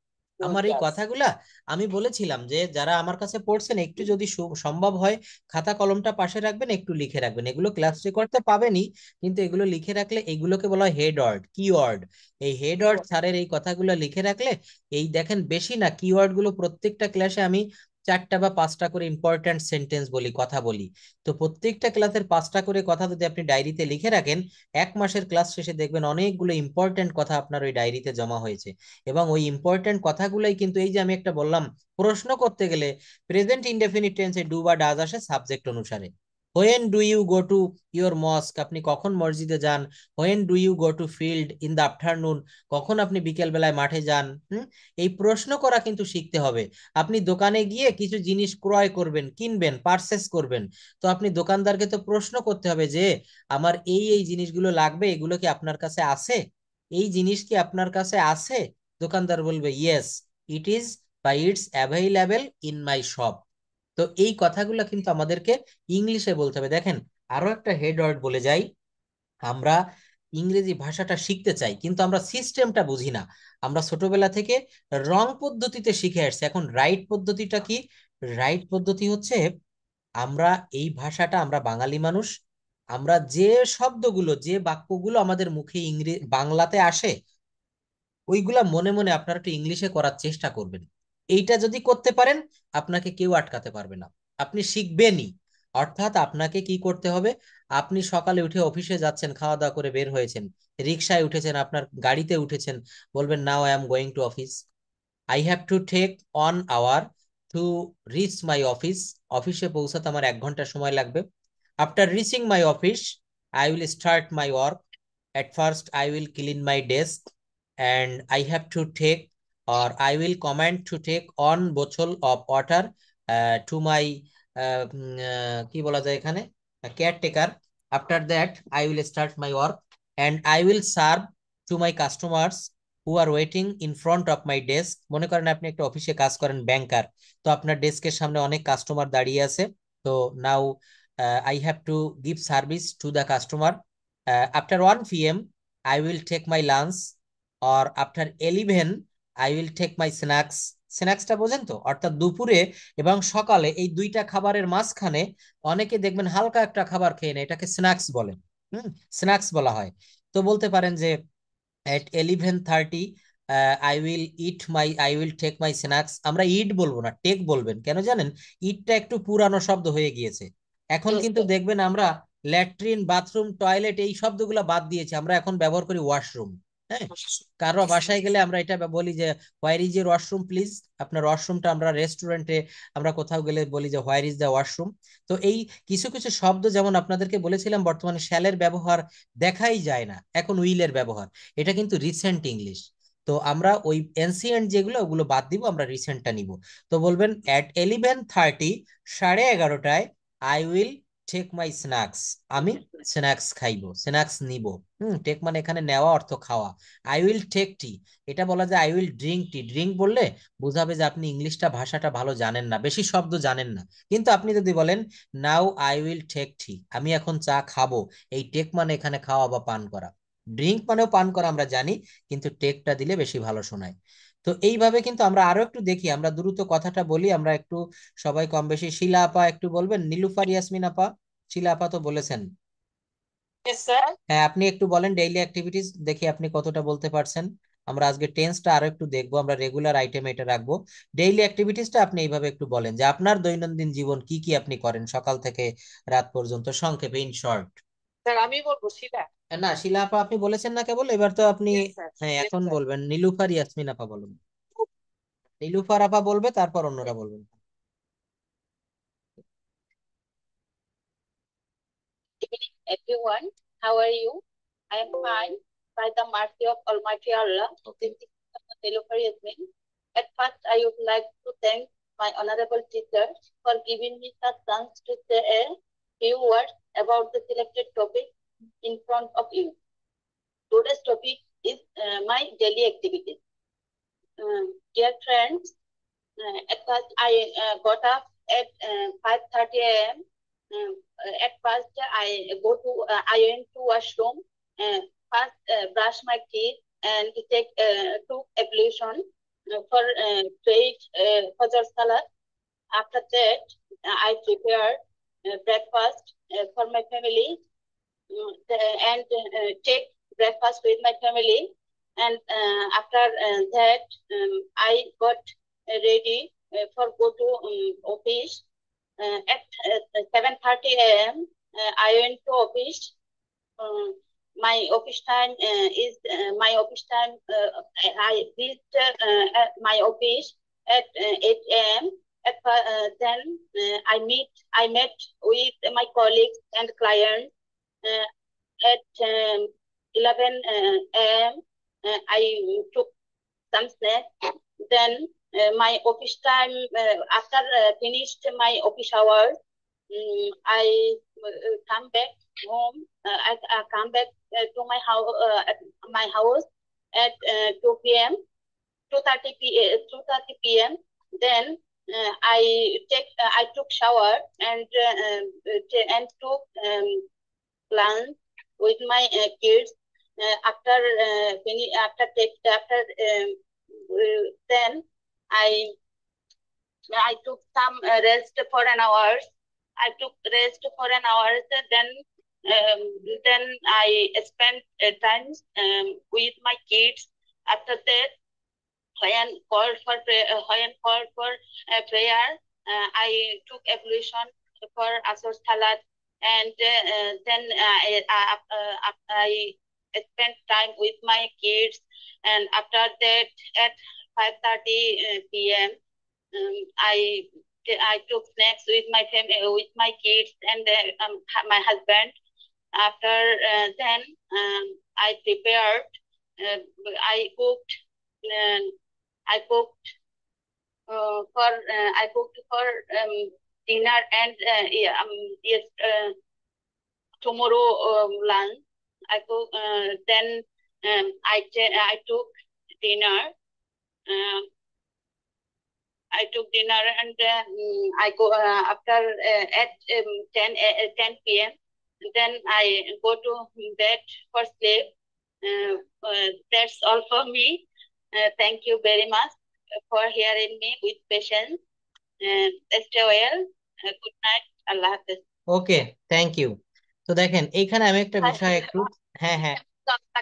আমার এই কথাগুলা আমি বলেছিলাম যে যারা আমার কাছে পড়ছেন একটু যদি সম্ভব হয় খাতা কলমটা পাশে রাখবেন, একটু লিখে রাখবেন। এগুলো ক্লাস রেকর্ডতে পাবেনই, কিন্তু এগুলো লিখে রাখলে এগুলোকে বলা হয় হেড ওয়ার্ড, কিওয়ার্ড। এই হেড ওয়ার্ড স্যারের এই কথাগুলো লিখে রাখলে, এই দেখেন বেশি না, কিওয়ার্ড গুলো প্রত্যেকটা ক্লাসে আমি 4টা বা 5টা করে ইম্পর্টেন্ট সেন্টেন্স বলি, কথা বলি। তো প্রত্যেকটা ক্লাসের 5টা করে কথা যদি আপনি ডায়েরিতে লিখে রাখেন, 1 মাসের ক্লাস শেষে দেখবেন অনেকগুলো ইম্পর্টেন্ট কথা আপনার ওই ডায়েরিতে জমা হয়েছে। এবং ওই ইম্পর্টেন্ট কথাগুলোই কিন্তু এই যে আমি একটা বললাম, প্রশ্ন করতে গেলে প্রেজেন্ট ইনডেফিনিট টেন্সে ডু বা ডাজ আসে সাবজেক্ট অনুসারে। When do you go to your mosque, আপনি কখন মসজিদে যান? When do you go to field in the afternoon, কখন আপনি বিকেল বেলায় মাঠে যান? এই প্রশ্ন করা কিন্তু শিখতে হবে। আপনি দোকানে গিয়ে কিছু জিনিস ক্রয় করবেন, কিনবেন, পারচেস করবেন, তো আপনি দোকানদারকে তো প্রশ্ন করতে হবে যে আমার এই এই জিনিসগুলো লাগবে, এগুলো কি আপনার কাছে আছে? এই জিনিস কি আপনার কাছে আছে? দোকানদার বলবে ইয়েস ইট ইজ বা it's available in my shop. তো এই কথাগুলো কিন্তু আমাদেরকে ইংলিশে বলতে হবে। দেখেন আরো একটা হেড ওয়ার্ড বলে যাই, আমরা ইংরেজি ভাষাটা শিখতে চাই কিন্তু আমরা সিস্টেমটা বুঝি না। আমরা ছোটবেলা থেকে রং পদ্ধতিতে শিখে আসছি। এখন রাইট পদ্ধতিটা কি? রাইট পদ্ধতি হচ্ছে আমরা এই ভাষাটা, আমরা বাঙালি মানুষ, আমরা যে শব্দগুলো, যে বাক্যগুলো আমাদের মুখে বাংলাতে আসে, ওইগুলা মনে মনে আপনারা একটু ইংলিশে করার চেষ্টা করবেন। এইটা যদি করতে পারেন আপনাকে কেউ আটকাতে পারবে না, আপনি শিখবেনই। অর্থাৎ আপনাকে কি করতে হবে? আপনি সকালে উঠে অফিসে যাচ্ছেন, খাওয়া দাওয়া করে বের হয়েছেন, রিক্সায় উঠেছেন, আপনার গাড়িতে উঠেছেন, বলবেন now I am going to office, I have to take 1 hour to reach my office, অফিসে পৌঁছাতে আমার 1 ঘন্টা সময় লাগবে। After reaching my office I will start my work, at first I will clean my desk and I have to take, or I will command to take 1 bottle of water to my কি বলা যায় এখানে, caretaker. After that I will start my work and I will serve to my customers who are waiting in front of my desk. মনে করেন আপনি একটা অফিসে কাজ করেন, ব্যাংকার, তো আপনার ডেস্কের সামনে অনেক কাস্টমার দাঁড়িয়ে আছে। তো নাও I have to give service to the customer. After 1 p.m. I will take my lunch, or after 11 I will take my snacks. স্ন্যাক্সটা বোঝেন তো, অর্থাৎ দুপুরে এবং সকালে এই দুইটা খাবারের মাঝখানে অনেকে দেখবেন হালকা একটা খাবার খেয়ে নেয়, এটাকে স্ন্যাক্স বলেন। স্ন্যাক্স বলা হয়। তো বলতে পারেন যে at 11:30 I will take my snacks। আমরা ইট বলবো না, টেক বলবেন, কেন জানেন? ইটটা একটু পুরানো শব্দ হয়ে গিয়েছে। এখন Yes, কিন্তু sir. দেখবেন আমরা ল্যাট্রিন, বাথরুম, টয়লেট এই শব্দগুলো বাদ দিয়েছি, আমরা এখন ব্যবহার করি ওয়াশরুম। হ্যাঁ, কারো বাসায় গেলে আমরা এটা বলি যে where is your washroom please. আপনার ওয়াশরুমটা, আমরা রেস্টুরেন্টে আমরা কোথাও গেলে বলি যে হোয়ার ইজ দ্য ওয়াশরুম। তো এই কিছু কিছু শব্দ, যেমন আপনাদেরকে বলেছিলাম বর্তমানে শ্যালের ব্যবহার দেখাই যায় না, এখন উইলের ব্যবহার। এটা কিন্তু রিসেন্ট ইংলিশ। তো আমরা ওই এনসিয়েন্ট যেগুলো ওগুলো বাদ দিব, আমরা রিসেন্টটা নিব। তো বলবেন এট 11:30, 11:30টায় I will take my snacks. আমি স্ন্যাক্স খাইবো, স্ন্যাক্স নিব। টেক মানে এখানে নেওয়া অর্থ খাওয়া। আই উইল টেক টি, এটা বলা যায় I will drink tea. Drink বললে বোঝাবে যে আপনি ইংলিশটা ভাষাটা ভালো জানেন না, বেশি শব্দ জানেন না। কিন্তু আপনি যদি বলেন now I will take tea, আমি এখন চা খাবো, এই টেক মানে এখানে খাওয়া বা পান করা। ড্রিঙ্ক মানেও পান করা আমরা জানি, কিন্তু টেকটা দিলে বেশি ভালো শোনায়। তো এইভাবে কিন্তু আমরা আরো একটু দেখি, আমরা দ্রুত কথাটা বলি, আমরা একটু সবাই কম বেশি। শিলা আপা একটু বলবেন, নীলুফার ইয়াসমিন আপা। শিলা আপা তো বলেছেন। Yes, sir. হ্যাঁ, আপনি একটু বলেন ডেইলি অ্যাক্টিভিটিস, দেখি আপনি কতটা বলতে পারছেন। আমরা আজকে টেন্সটা আরো একটু দেখবো, আমরা রেগুলার আইটেম এটা রাখবো। ডেইলি অ্যাক্টিভিটিসটা আপনি এইভাবে একটু বলেন যে আপনার দৈনন্দিন জীবন কি কি আপনি করেন সকাল থেকে রাত পর্যন্ত, সংক্ষেপে, ইন শর্ট। স্যার আমি বলবো সেটা। না, শিলা আপা আপনি বলেছেন না কেবল, এবার তো আপনি। Yes, sir. হ্যাঁ, Yes, এখন sir. বলবেন নীলুফার ইয়াসমিন আপা বলুন। নীলুফার আপা বলবে, তারপর অন্যরা বলবেন। Evening, everyone. How are you? I am fine by the mercy of Almighty Allah. Okay. This is delivery has been. At first, I would like to thank my honorable teacher for giving me the chance to say a few words about the selected topic in front of you. Today's topic is my daily activities. Dear friends, at first I got up at 5:30 a.m. At first I went to washroom. First brush my teeth and took ablution for prayed Fajr Salat. After that, I prepared breakfast for my family and take breakfast with my family. And after that, I got ready for go to office. At 7:30 a.m., I went to office. Um, my office time is my office time. I reached at my office at 8 a.m. Then I met with my colleagues and clients at 11 a.m. I took some snacks. Then my office time, after finished my office hours, I come back home. I come back to my house at 2 p.m. 2:30 p.m. Then I took shower and took lunch with my kids. Then I I took some rest for an hour. I took rest for an hour. Then I spent time with my kids. After that, when called for prayer, I took ablution for Asr Salat, and then I spent time with my kids. And after that, at 5:30 p.m., I took snacks with my family, with my kids, and my husband. After then, I prepared. Uh, I cooked. Uh, I cooked I cooked for dinner and yes, tomorrow lunch. Then I took dinner. Um, I took dinner and I go after at 10 p.m. Then I go to bed for sleep. That's all for me. Thank you very much for hearing me with patience. Stay well. Good night. Allah Hafiz. Okay, thank you. তো দেখেন এইখানে আমি একটা বিষয় একটু, হ্যাঁ হ্যাঁ,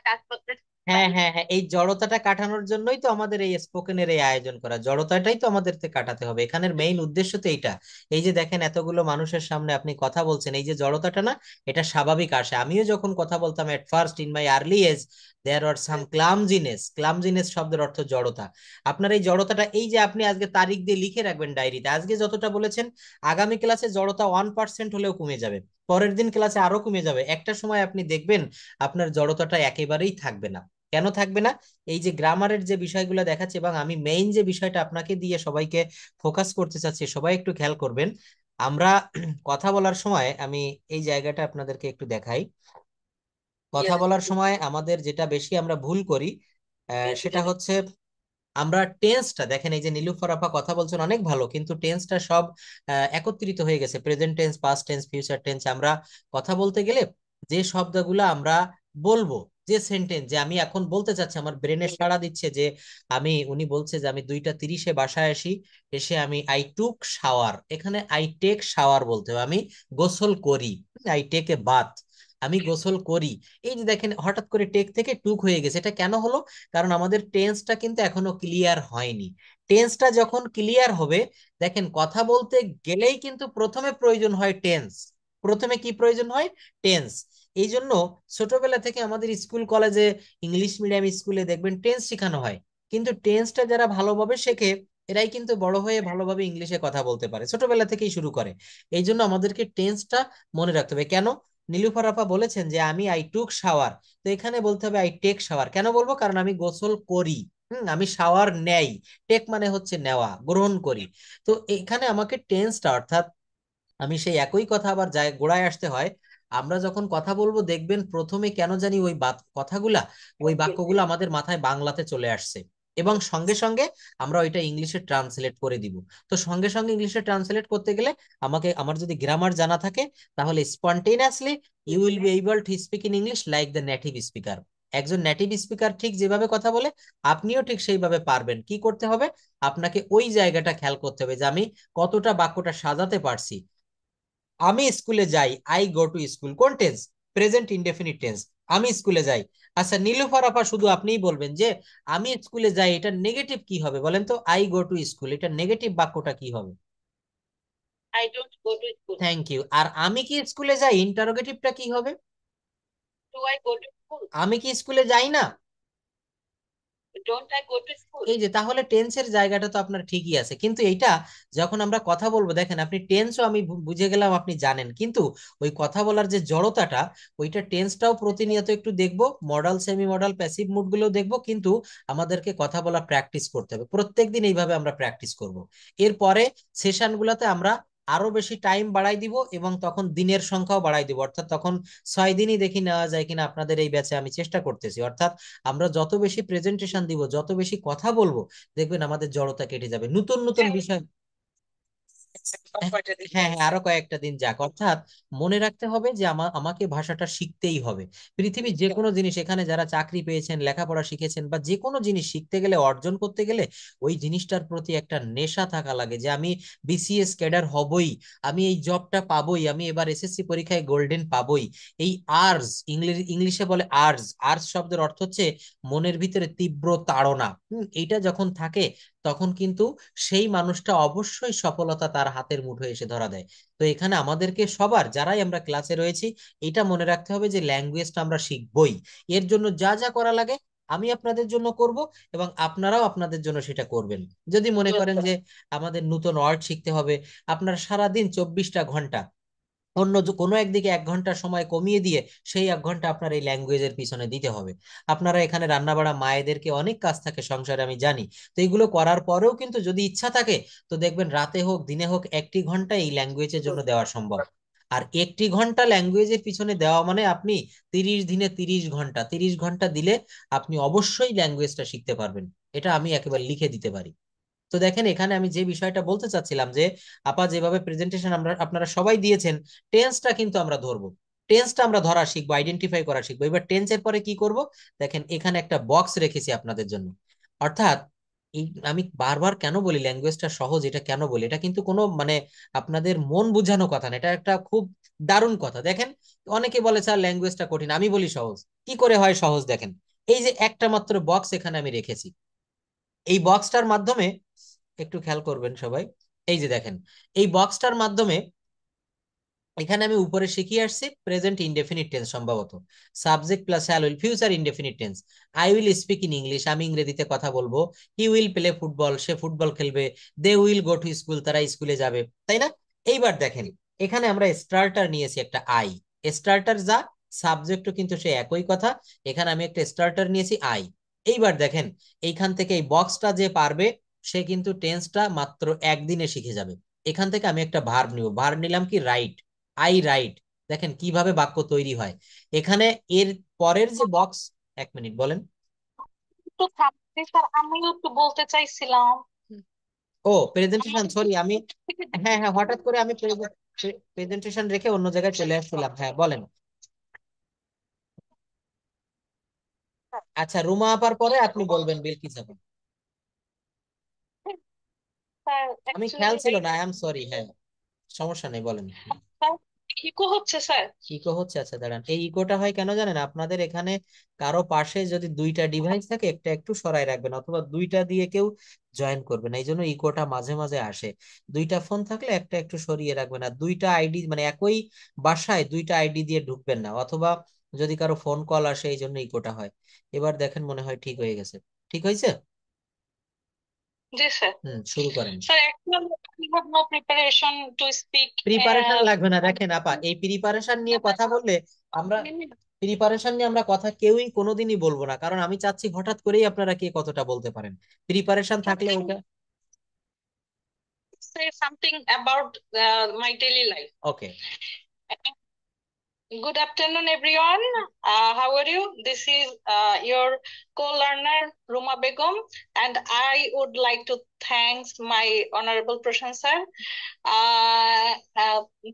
কাজ করতে হ্যাঁ হ্যাঁ হ্যাঁ, এই জড়তাটা কাটানোর জন্যই তো আমাদের এই স্পোকেনের এই আয়োজন করা, জড়তাটাই তো আমাদেরকে কাটাতে হবে, এখানের মেইন উদ্দেশ্য তো এইটা। এই যে দেখেন এতগুলো মানুষের সামনে আপনি কথা বলছেন, এই যে জড়তাটা না, এটা স্বাভাবিক আসে। আমিও যখন কথা বলতাম at first in my early age, there are some clumsiness, clumsiness শব্দের অর্থ জড়তা। আপনার এই জড়তাটা, এই যে আপনি আজকে তারিখ দিয়ে লিখে রাখবেন ডায়েরিতে, আজকে যতটা বলেছেন আগামী ক্লাসে জড়তা 1% হলেও কমে যাবে, পরের দিন ক্লাসে আরো কমে যাবে, একটা সময় আপনি দেখবেন আপনার জড়তাটা একেবারেই থাকবে না। কেন থাকবে না? এই যে গ্রামারের যে বিষয়গুলো দেখাচ্ছে, এবং আমি মেইন যে বিষয়টা আপনাকে দিয়ে সবাইকে ফোকাস করতে চাচ্ছি, সবাই একটু খেয়াল করবেন। আমরা কথা বলার সময়, আমি এই জায়গাটা আপনাদেরকে একটু দেখাই। কথা Yes. বলার সময় আমাদের যেটা বেশি আমরা ভুল করি, সেটা হচ্ছে আমরা টেন্সটা দেখেন, এই যে নীলুফার আপা কথা বলছেন অনেক ভালো, কিন্তু টেন্সটা সব একত্রিত হয়ে গেছে, present tense, past tense, future tense. আমরা কথা বলতে গেলে যে শব্দগুলো আমরা বলবো, যে সেন্টেন্স যে আমি এখন বলতে চাচ্ছি, আমার ব্রেনে সাড়া দিচ্ছে যে আমি, উনি বলছে যে আমি 2টা 30-এ বাসায় আসি, এসে আমি আই টুক শাওয়ার, এখানে আই টেক শাওয়ার বলতে হবে, আমি গোসল করি, আই টেক এ বাথ, আমি গোসল করি। এই যে দেখেন হঠাৎ করে টেক থেকে টুক হয়ে গেছে, এটা কেন হলো? কারণ আমাদের টেন্সটা কিন্তু এখনো ক্লিয়ার হয়নি। টেন্সটা যখন ক্লিয়ার হবে, দেখেন কথা বলতে গেলেই কিন্তু প্রথমে প্রয়োজন হয় টেন্স। প্রথমে কি প্রয়োজন হয়? টেন্স। এই জন্য ছোটবেলা থেকে আমাদের স্কুল কলেজে, ইংলিশ মিডিয়াম স্কুলে দেখবেন টেন্স শেখানো হয়, কিন্তু টেন্সটা যারা ভালোভাবে শেখে এরাই কিন্তু বড় হয়ে ভালোভাবে ইংলিশে কথা বলতে পারে, ছোটবেলা থেকেই শুরু করে। এই জন্য আমাদেরকে টেন্সটা মনে রাখতে হবে। কেন? নীলুফার আপা বলেছেন যে আমি আই টুক শাওয়ার, তো এখানে বলতে হবে আই টেক শাওয়ার। কেন বলবো? কারণ আমি গোসল করি। আমি শাওয়ার নেই, টেক মানে হচ্ছে নেওয়া, গ্রহণ করি। তো এখানে আমাকে টেন্সটা, অর্থাৎ আমি সেই একই কথা আবার যায় গোড়ায় আসতে হয়। আমরা যখন কথা বলবো দেখবেন প্রথমে কেন জানি ওই কথাগুলা, ওই বাক্যগুলো আমাদের মাথায় বাংলাতে চলে আসছে, এবং সঙ্গে সঙ্গে আমরা ওইটা ইংলিশে ট্রান্সলেট করে দিব। তো সঙ্গে সঙ্গে ইংলিশে ট্রান্সলেট করতে গেলে আমাকে, আমার যদি গ্রামার জানা থাকে, তাহলে spontaneously you will be able to speak in English like the native speaker. একজন নেটিভ স্পিকার ঠিক যেভাবে কথা বলে, আপনিও ঠিক সেইভাবে পারবেন। কি করতে হবে? আপনাকে ওই জায়গাটা খেয়াল করতে হবে যে আমি কতটা বাক্যটা সাজাতে পারছি। আমি স্কুলে যাই, আই গো টু স্কুল, কোন টেন্স? Present indefinite tense. আমি স্কুলে যাই। আচ্ছা নীলুফার আপা, শুধু আপনিই বলবেন যে আমি স্কুলে যাই, এটা নেগেটিভ কি হবে বলেন তো? আই গো টু স্কুল, এটা নেগেটিভ বাক্যটা কি হবে? I don't go to school. Thank you. আর আমি কি স্কুলে যাই, ইন্টারোগেটিভটা কি হবে? Do I go to school? আমি কি স্কুলে যাই না? Don't I go to school? এই যে, তাহলে টেন্সের জায়গাটা তো আপনার ঠিকই আছে, কিন্তু এইটা যখন আমরা কথা বলবো, দেখেন আপনি টেন্সও আমি বুঝে গেলাম আপনি জানেন, কিন্তু ওই কথা বলার যে জড়তাটা, ওইটা টেন্সটাও প্রতিনিয়ত একটু দেখবো, modal, semi modal, passive mood গুলো দেখবো, কিন্তু আমাদেরকে কথা বলা প্র্যাকটিস করতে হবে, প্রত্যেকদিন এইভাবে আমরা প্র্যাকটিস করব। এরপরে সেশনগুলোতে আমরা আরো বেশি টাইম বাড়াই দিব, এবং তখন দিনের সংখ্যাও বাড়াই দিব, অর্থাৎ তখন 6 দিনই দেখি নেওয়া যায় কিনা আপনাদের এই ব্যাচে, আমি চেষ্টা করতেছি। অর্থাৎ আমরা যত বেশি প্রেজেন্টেশন দিব, যত বেশি কথা বলবো, দেখবেন আমাদের জড়তা কেটে যাবে, নতুন নতুন বিষয়। হ্যাঁ হ্যাঁ, আরো কয়েকটা দিন যাক, অর্থাৎ মনে রাখতে হবে যে আমাকে ভাষাটা শিখতেই হবে। পৃথিবীর যে কোনো জিনিস, এখানে যারা চাকরি পেয়েছেন, লেখাপড়া শিখেছেন, বা যে কোনো জিনিস শিখতে গেলে, অর্জন করতে গেলে, ওই জিনিসটার প্রতি একটা নেশা থাকা লাগে, যে আমি বিসিএস ক্যাডার হবই, আমি এই জবটা পাবোই, আমি এবার এসএসসি পরীক্ষায় গোল্ডেন পাবোই। এই আর্স, ইংলিশে বলে আর্স, আর্স শব্দের অর্থ হচ্ছে মনের ভিতরে তীব্র তাড়না। এইটা যখন থাকে, তখন কিন্তু সেই মানুষটা অবশ্যই সফলতা তার হাতের মুঠোয় এসে ধরা দেয়। তো এখানে আমাদেরকে সবার, যারাই আমরা ক্লাসে রয়েছি, এটা মনে রাখতে হবে যে ল্যাঙ্গুয়েজটা আমরা শিখবই। এর জন্য যা যা করা লাগে আমি আপনাদের জন্য করব, এবং আপনারাও আপনাদের জন্য সেটা করবেন। যদি মনে Yes, করেন sir. যে আমাদের নতুন ওয়ার্ড শিখতে হবে, আপনার সারাদিন 24টা ঘন্টা অন্য কোনো একদিকে 1 ঘন্টা সময় কমিয়ে দিয়ে সেই 1 ঘন্টা আপনার এই ল্যাঙ্গুয়েজের পিছনে দিতে হবে। আপনারা এখানে রান্না বাড়া, মায়েদেরকে অনেক কাজ থাকে সংসারে, আমি জানি। তো এগুলো করার পরেও কিন্তু যদি ইচ্ছা থাকে, তো দেখবেন রাতে হোক দিনে হোক 1টি ঘন্টা এই ল্যাঙ্গুয়েজের জন্য দেওয়া সম্ভব। আর 1টি ঘন্টা ল্যাঙ্গুয়েজের পিছনে দেওয়া মানে আপনি 30 দিনে 30 ঘন্টা, 30 ঘন্টা দিলে আপনি অবশ্যই ল্যাঙ্গুয়েজটা শিখতে পারবেন। এটা আমি একেবারে লিখে দিতে পারি। তো দেখেন এখানে আমি যে বিষয়টা বলতে চাচ্ছিলাম যে আপা যেভাবে প্রেজেন্টেশন আমরা আপনারা সবাই দিয়েছেন, টেন্সটা কিন্তু আমরা ধরবো, টেন্সটা আমরা ধরা শিখবো, আইডেন্টিফাই করা শিখবো। এবার টেন্সের পরে কি করব, দেখেন এখানে একটা বক্স রেখেছি আপনাদের জন্য। অর্থাৎ এই আমি বারবার কেন বলি ল্যাঙ্গুয়েজটা সহজ, এটা কেন বলি, এটা কিন্তু কোনো মানে আপনাদের মন বুঝানো কথা না, এটা একটা খুব দারুণ কথা। দেখেন অনেকে বলে স্যার ল্যাঙ্গুয়েজটা কঠিন, আমি বলি সহজ। কি করে হয় সহজ, দেখেন এই যে একটা মাত্র বক্স এখানে আমি রেখেছি, এই বক্সটার মাধ্যমে একটু খেয়াল করবেন সবাই, এই যে দেখেন এই বক্সটার মাধ্যমে এখানে আমি উপরে শিখিয়ে আসছি প্রেজেন্ট ইনডেফিনিট টেন্স, সম্ভবত subject plus shall will, future indefinite tense. I will speak in English, আমি ইংরেজিতে কথা বলবো। হি উইল প্লে ফুটবল, সে ফুটবল খেলবে। They will go to school, তারা স্কুলে যাবে, তাই না? এইবার দেখেন এখানে আমরা স্টার্টার নিয়েছি একটা আই, স্টার্টার যা, সাবজেক্টও কিন্তু সে একই কথা, এখানে আমি একটা স্টার্টার নিয়েছি আই। এইবার দেখেন এইখান থেকে এই বক্সটা যে পারবে সে কিন্তু টেন্সটা মাত্র একদিনে শিখে যাবে। এখান থেকে আমি একটা ভার্ব নিব, ভার্ব নিলাম কি রাইট, আই রাইট। দেখেন কিভাবে বাক্য তৈরি হয় এখানে। এর পরের যে বক্স, এক মিনিট বলেন। একটু থামতে স্যার, আমিও একটু বলতে চাইছিলাম। ও প্রেজেন্টেশন, আমাদের সরি আমি, হ্যাঁ হ্যাঁ হঠাৎ করে আমি প্রেজেন্টেশন রেখে অন্য জায়গায় চলে আসছিলাম, হ্যাঁ বলেন। আচ্ছা রুমা আপার পরে আপনি বলবেন বিলকিস আপা। স্যার আমি খেয়াল অ্যাকচুয়ালি ছিল না, আই এম সরি, হ্যাঁ সমস্যা নেই বলেন। ইকো হচ্ছে স্যার। ইকো হচ্ছে, আচ্ছা দাঁড়ান, এই ইকোটা হয় কেন জানেন, আপনাদের এখানে কারো পাশে যদি দুইটা ডিভাইস থাকে একটা একটু সরায় রাখবেন, অথবা দুইটা দিয়ে কেউ জয়েন করবেন, এই জন্য ইকোটা মাঝে মাঝে আসে। দুইটা ফোন থাকলে একটা একটু সরিয়ে রাখবেন, আর দুইটা আইডি মানে একই বাসায় দুইটা আইডি দিয়ে ঢুকবেন না, অথবা যদি কারো ফোন কল আসে এই জন্য ইকোটা হয়। এবার দেখেন মনে হয় ঠিক হয়ে গেছে, ঠিক হয়েছে। জি স্যার। শুরু করেন। Sir actually I have no preparation to speak. Preparation লাগবে না, দেখেন আপা এই প্রিপারেশন নিয়ে কথা বললে আমরা, প্রিপারেশন নিয়ে আমরা কথা কেউই কোনোদিনই বলবো না, কারণ আমি চাচ্ছি হঠাৎ করেই আপনারা কে কতটা বলতে পারেন। প্রিপারেশন থাকলে ওটা, say something about my daily life. Okay. Good afternoon, everyone. How are you? This is your co-learner Ruma Begum, and I would like to thank my honorable Prashan sir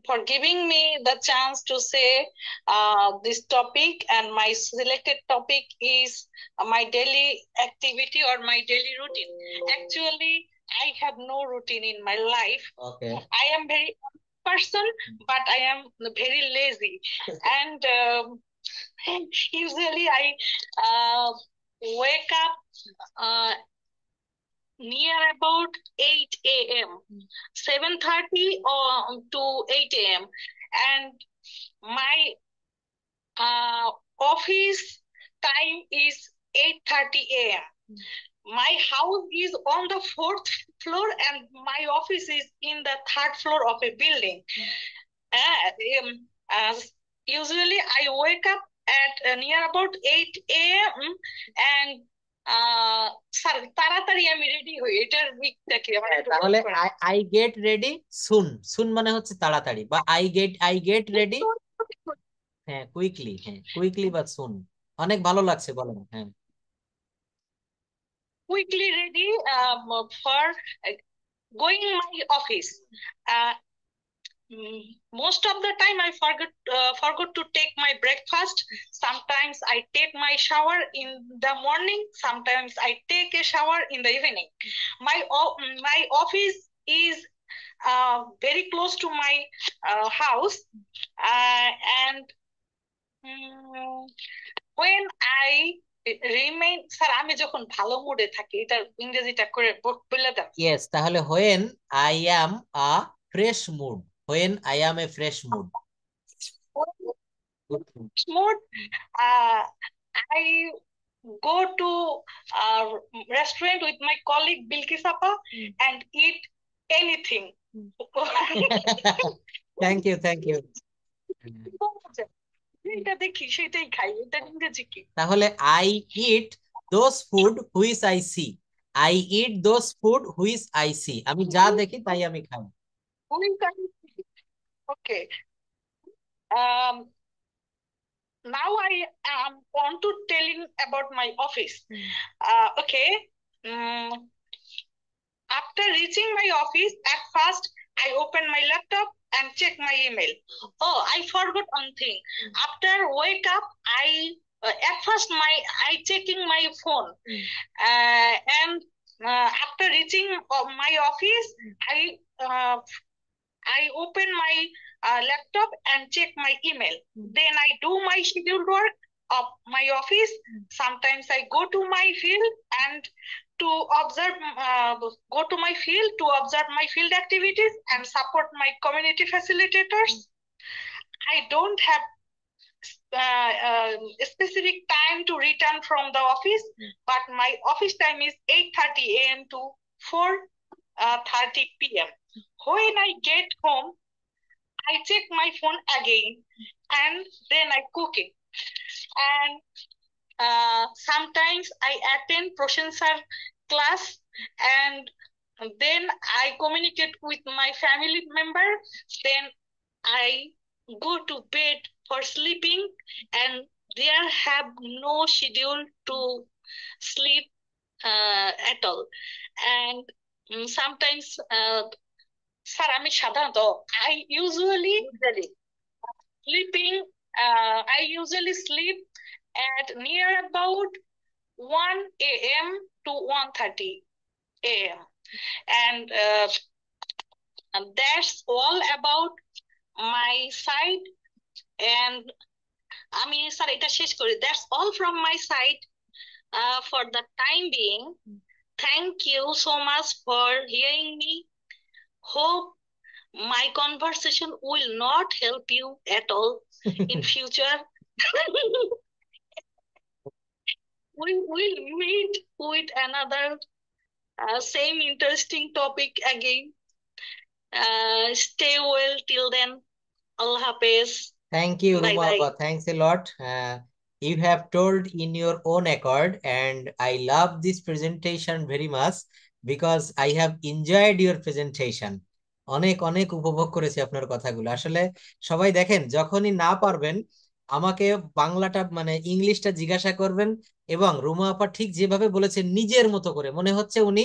for giving me the chance to say this topic. And my selected topic is my daily activity or my daily routine. Actually, I have no routine in my life. Okay. I am very person, but I am very lazy, and usually I wake up near about 8 a.m., 7:30 or to 8 a.m., and my office time is 8:30 a.m. My house is on the fourth floor and my office is in the third floor of a building. As usually I wake up at near about 8 a.m. and sir তাড়াতাড়ি আমি রেডি হই, এটার দিকটা কি আমার একটু তাহলে বলতে পারেন? আই গেট রেডি সুন, সুন মানে হচ্ছে তাড়াতাড়ি, বা আই গেট রেডি, হ্যাঁ কুইকলি, হ্যাঁ কুইকলি বা সুন, অনেক ভালো লাগছে বলেন, হ্যাঁ। Quickly ready for going my office. Uh, Most of the time I forgot to take my breakfast. Sometimes I take my shower in the morning. Sometimes I take a shower in the evening. My office is very close to my house, and mm, when I remain, sir আমি যখন ভালো মুডে থাকি, এটা ইংরেজিটা করে বলে দেন। ইয়েস, তাহলে when I am a fresh mood, when I am a fresh mood, Mood, I go to a restaurant with my colleague Bilkis Appa and eat anything. Thank you thank you. যেটা দেখি সেটাই খাই, এটা ইংরেজি কি? তাহলে I eat those food which I see, I eat those food which I see, আমি যা দেখি তাই আমি খাই। Okay. Um, Now I want to telling about my office. Okay. Um, After reaching my office, at first I open my laptop and check my email. Oh, I forgot one thing. After wake up, at first I checking my phone, and after reaching my office, I open my laptop and check my email. Then I do my scheduled work of my office. Sometimes I go to my field and to observe, go to my field to observe my field activities and support my community facilitators. I don't have a specific time to return from the office, but my office time is 8:30 a.m. to 4:30 p.m. When I get home, I check my phone again, and then I cook it. And sometimes I attend Prosensar class, and then I communicate with my family member. Then I go to bed for sleeping, and there have no schedule to sleep at all. And sometimes sir আমি সাধারণত I usually sleep at near about 1 a.m. to 1:30 a.m. And that's all about my side. And আমি স্যার এটা শেষ করি. That's all from my side for the time being. Thank you so much for hearing me. Hope my conversation will not help you at all in future. We will meet with another same interesting topic again. Stay well till then. Allah Hafiz. Thank you, Bye Ruma bye. Appa. Thanks a lot. You have told in your own accord, and I love this presentation very much because I have enjoyed your presentation. অনেক অনেক উপভোগ করেছি আপনার কথাগুলো। আসলে সবাই দেখেন, যখনই না পারবেন আমাকে বাংলাটা মানে ইংলিশটা জিজ্ঞাসা করবেন, এবং রুমা আপা ঠিক যেভাবে বলেছেন নিজের মতো করে মনে হচ্ছে উনি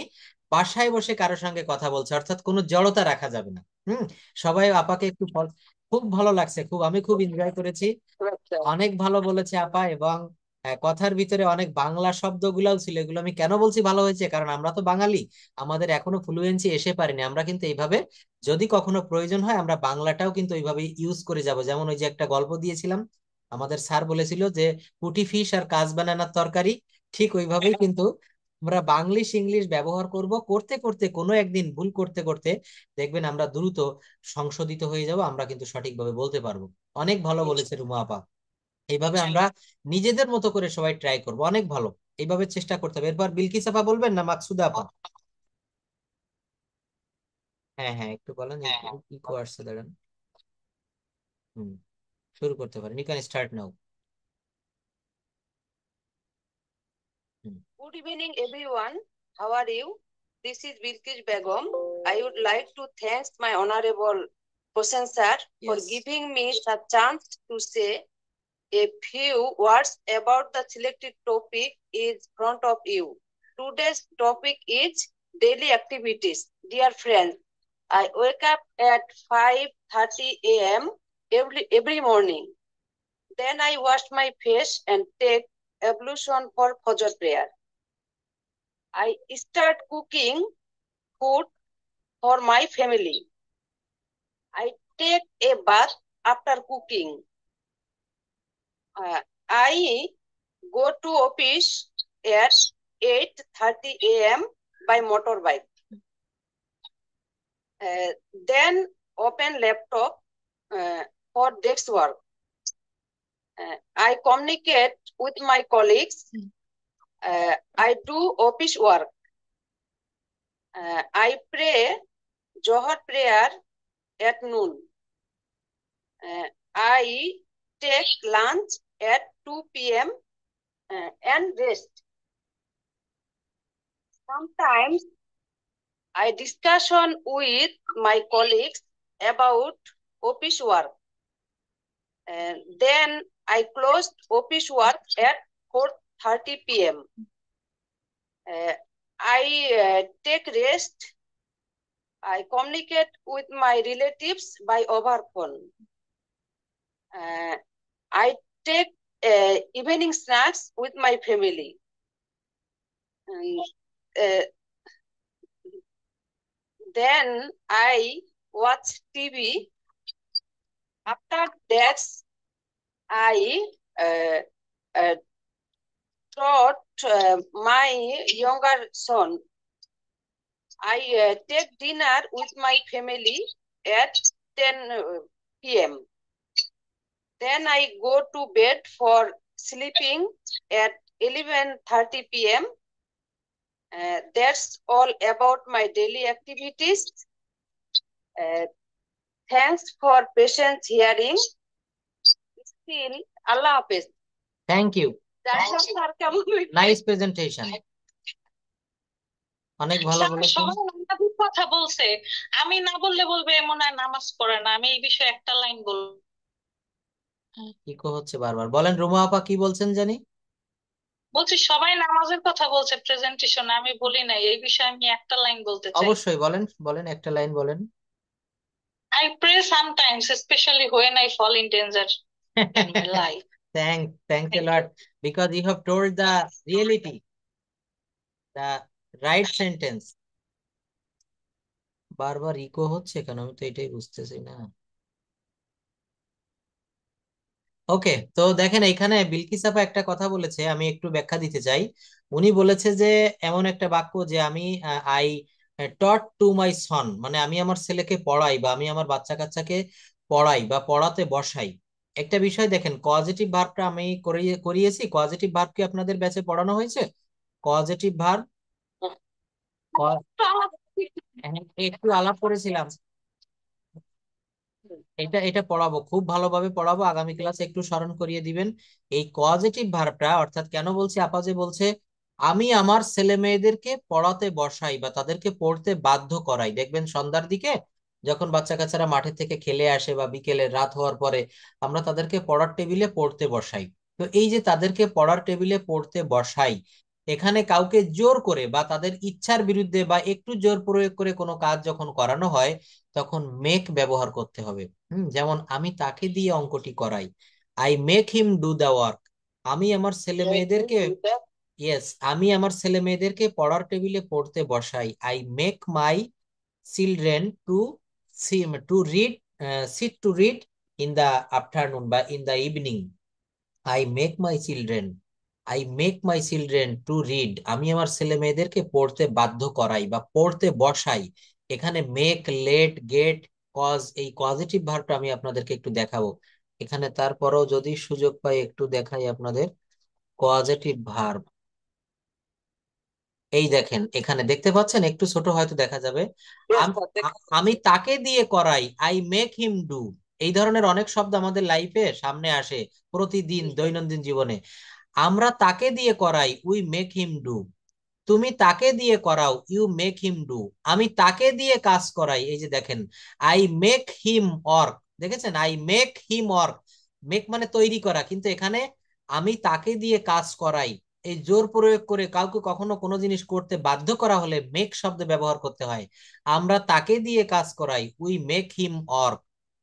বাসায় বসে কারোর সঙ্গে কথা বলছে, অর্থাৎ কোনো জড়তা রাখা যাবে না। সবাই আপাকে একটু খুব ভালো লাগছে, আমি খুব এনজয় করেছি। অনেক ভালো বলেছে আপা, এবং কথার ভিতরে অনেক বাংলা শব্দগুলাও ছিল। এগুলো আমি কেন বলছি ভালো হয়েছে, কারণ আমরা তো বাঙালি, আমাদের এখনো ফ্লুয়েন্সি এসে পারেনি। আমরা কিন্তু এইভাবে যদি কখনো প্রয়োজন হয় আমরা বাংলাটাও কিন্তু ওইভাবে ইউজ করে যাব। যেমন ওই যে একটা গল্প দিয়েছিলাম, আমাদের স্যার বলেছিল যে পুঁটি ফিশ আর কাজ বানানোর তরকারি, ঠিক ওইভাবেই কিন্তু আমরা বাংলিশ ইংলিশ ব্যবহার করতে করতে কোনো একদিন ভুল করতে করতে দেখবেন আমরা দ্রুত সংশোধিত হয়ে যাব, আমরা কিন্তু সঠিকভাবে বলতে পারবো। অনেক ভালো বলেছে রুমা আপা। এইভাবে আমরা নিজেদের মতো করে সবাই ট্রাই করব, অনেক ভালো। এইভাবে চেষ্টা করতে হবে। এরপর বিলকিস আপা বলবেন না মাকসুদা আপা? হ্যাঁ হ্যাঁ, একটু বলেন। ইকো আসছে, দাঁড়ান। শুরু করতে পারেন, you can start now. Good evening, everyone. How are you? This is Bilkis Begum. I would like to thank my honorable Prosensar for giving me the chance to say a few words about the selected topic in front of you. Today's topic is daily activities. Dear friends, I wake up at 5:30 a.m. every morning. Then I wash my face and take ablution for Fajr prayer. I start cooking food for my family. I take a bath after cooking. I go to office at 8:30 a.m. by motorbike. Then open laptop for desk work. I communicate with my colleagues. I do office work. I pray Johar prayer at noon. I take lunch at 2 p.m. And rest. Sometimes I discussion with my colleagues about office work. Then I closed office work at 4:30 p.m. I take rest I communicate with my relatives by over phone. I take evening snacks with my family. And, uh, then I watch TV. After that, I uh, uh, taught my younger son. I take dinner with my family at 10 p.m. Then I go to bed for sleeping at 11:30 p.m. That's all about my daily activities. Uh, Thanks for patience hearing. Still, Allah Hafiz. Thank you, doctor sir কেমন হয়েছে? নাইস প্রেজেন্টেশন, অনেক ভালো স্যার বলেছেন। সবাই নামাজের কথা বলছে, আমি না বললে বলবে মনে হয় নামাজ পড়ে না। আমি এই বিষয়ে একটা লাইন বলবো। ইকো হচ্ছে বারবার, বলেন রুমা আপা কি বলছেন জানি। বলছি সবাই নামাজের কথা বলছে প্রেজেন্টেশনে, আমি বলি নাই। এই বিষয়ে আমি একটা লাইন বলতে চাই। অবশ্যই বলেন, বলেন একটা লাইন বলেন। I pray sometimes, especially when I fall in danger in my life. Thanks a Thank lot, you. because you have told the reality, the right sentence. বারবার ইকো হচ্ছে কেন, আমি তো এটাই বুঝতেছি না। ওকে, তো দেখেন এখানে বিলকিস আপা একটা কথা বলেছে, আমি একটু ব্যাখ্যা দিতে চাই। উনি বলেছে যে এমন একটা বাক্য যে আমি আই টট টু মাই সন, মানে আমি আমার ছেলেকে পড়াই বা আমি আমার বাচ্চা কাচ্চাকে পড়াই বা পড়াতে বসাই। একটা বিষয় দেখেন, কজেটিভ ভার্বটা আমি করিয়েছি। কজেটিভ ভার্ব কি আপনাদের ব্যাচে পড়ানো হয়েছে? কজেটিভ ভার্ব একটু আলাপ করেছিলাম, এটা এটা পড়াবো, খুব ভালোভাবে পড়াবো আগামী ক্লাসে, একটু স্মরণ করিয়ে দিবেন। এই পজিটিভ ভার্বটা অর্থাৎ কেন বলছি, আপা যে বলছে আমি আমার ছেলে মেয়েদেরকে পড়াতে বসাই বা তাদেরকে পড়তে বাধ্য করাই, দেখবেন সন্ধ্যার দিকে যখন বাচ্চা কাচ্চারা মাঠের থেকে খেলে আসে বা বিকেলে রাত হওয়ার পরে আমরা তাদেরকে পড়ার টেবিলে পড়তে বসাই। তো এই যে তাদেরকে পড়ার টেবিলে পড়তে বসাই, এখানে কাউকে জোর করে বা তাদের ইচ্ছার বিরুদ্ধে বা একটু জোর প্রয়োগ করে কোনো কাজ যখন করানো হয় তখন মেক ব্যবহার করতে হবে। যেমন আমি তাকে দিয়ে অঙ্কটি করাই, I make him do the work. আমি আমার ছেলে মেয়েদেরকে, ইয়েস, আমি আমার ছেলে মেয়েদেরকে পড়ার টেবিলে পড়তে বসাই, I make my children to read, sit to read in the afternoon বা in the evening. I make my children, I make my children to read, আমি আমার ছেলে মেয়েদেরকে পড়তে বাধ্য করাই বা পড়তে বসাই। এখানে মেক, লেট, গেট, কজ, এই পজিটিভ ভার্বটা আমি আপনাদেরকে একটু দেখাবো এখানে, তারপরেও যদি সুযোগ পাই একটু দেখাই আপনাদের পজিটিভ ভার্ব। এই দেখেন এখানে দেখতে পাচ্ছেন, একটু ছোট হয়তো দেখা যাবে। আমি তাকে দিয়ে করাই, আই মেক হিম ডু। এই ধরনের অনেক শব্দ আমাদের লাইফে সামনে আসে প্রতিদিন দৈনন্দিন জীবনে। আমরা তাকে দিয়ে করাই, উই মেক হিম ডু। তুমি তাকে দিয়ে করাও, ইউ মেক হিম ডু। আমি তাকে দিয়ে কাজ করাই, এই যে দেখেন আই মেক হিম ওয়ার্ক। দেখেছেন, I make him work, make মানে তৈরি করা, কিন্তু এখানে আমি তাকে দিয়ে কাজ করাই। এই জোর প্রয়োগ করে কাউকে কখনো কোনো জিনিস করতে বাধ্য করা হলে মেক শব্দ ব্যবহার করতে হয়। আমরা তাকে দিয়ে কাজ করাই, উই মেক হিম ওয়ার্ক।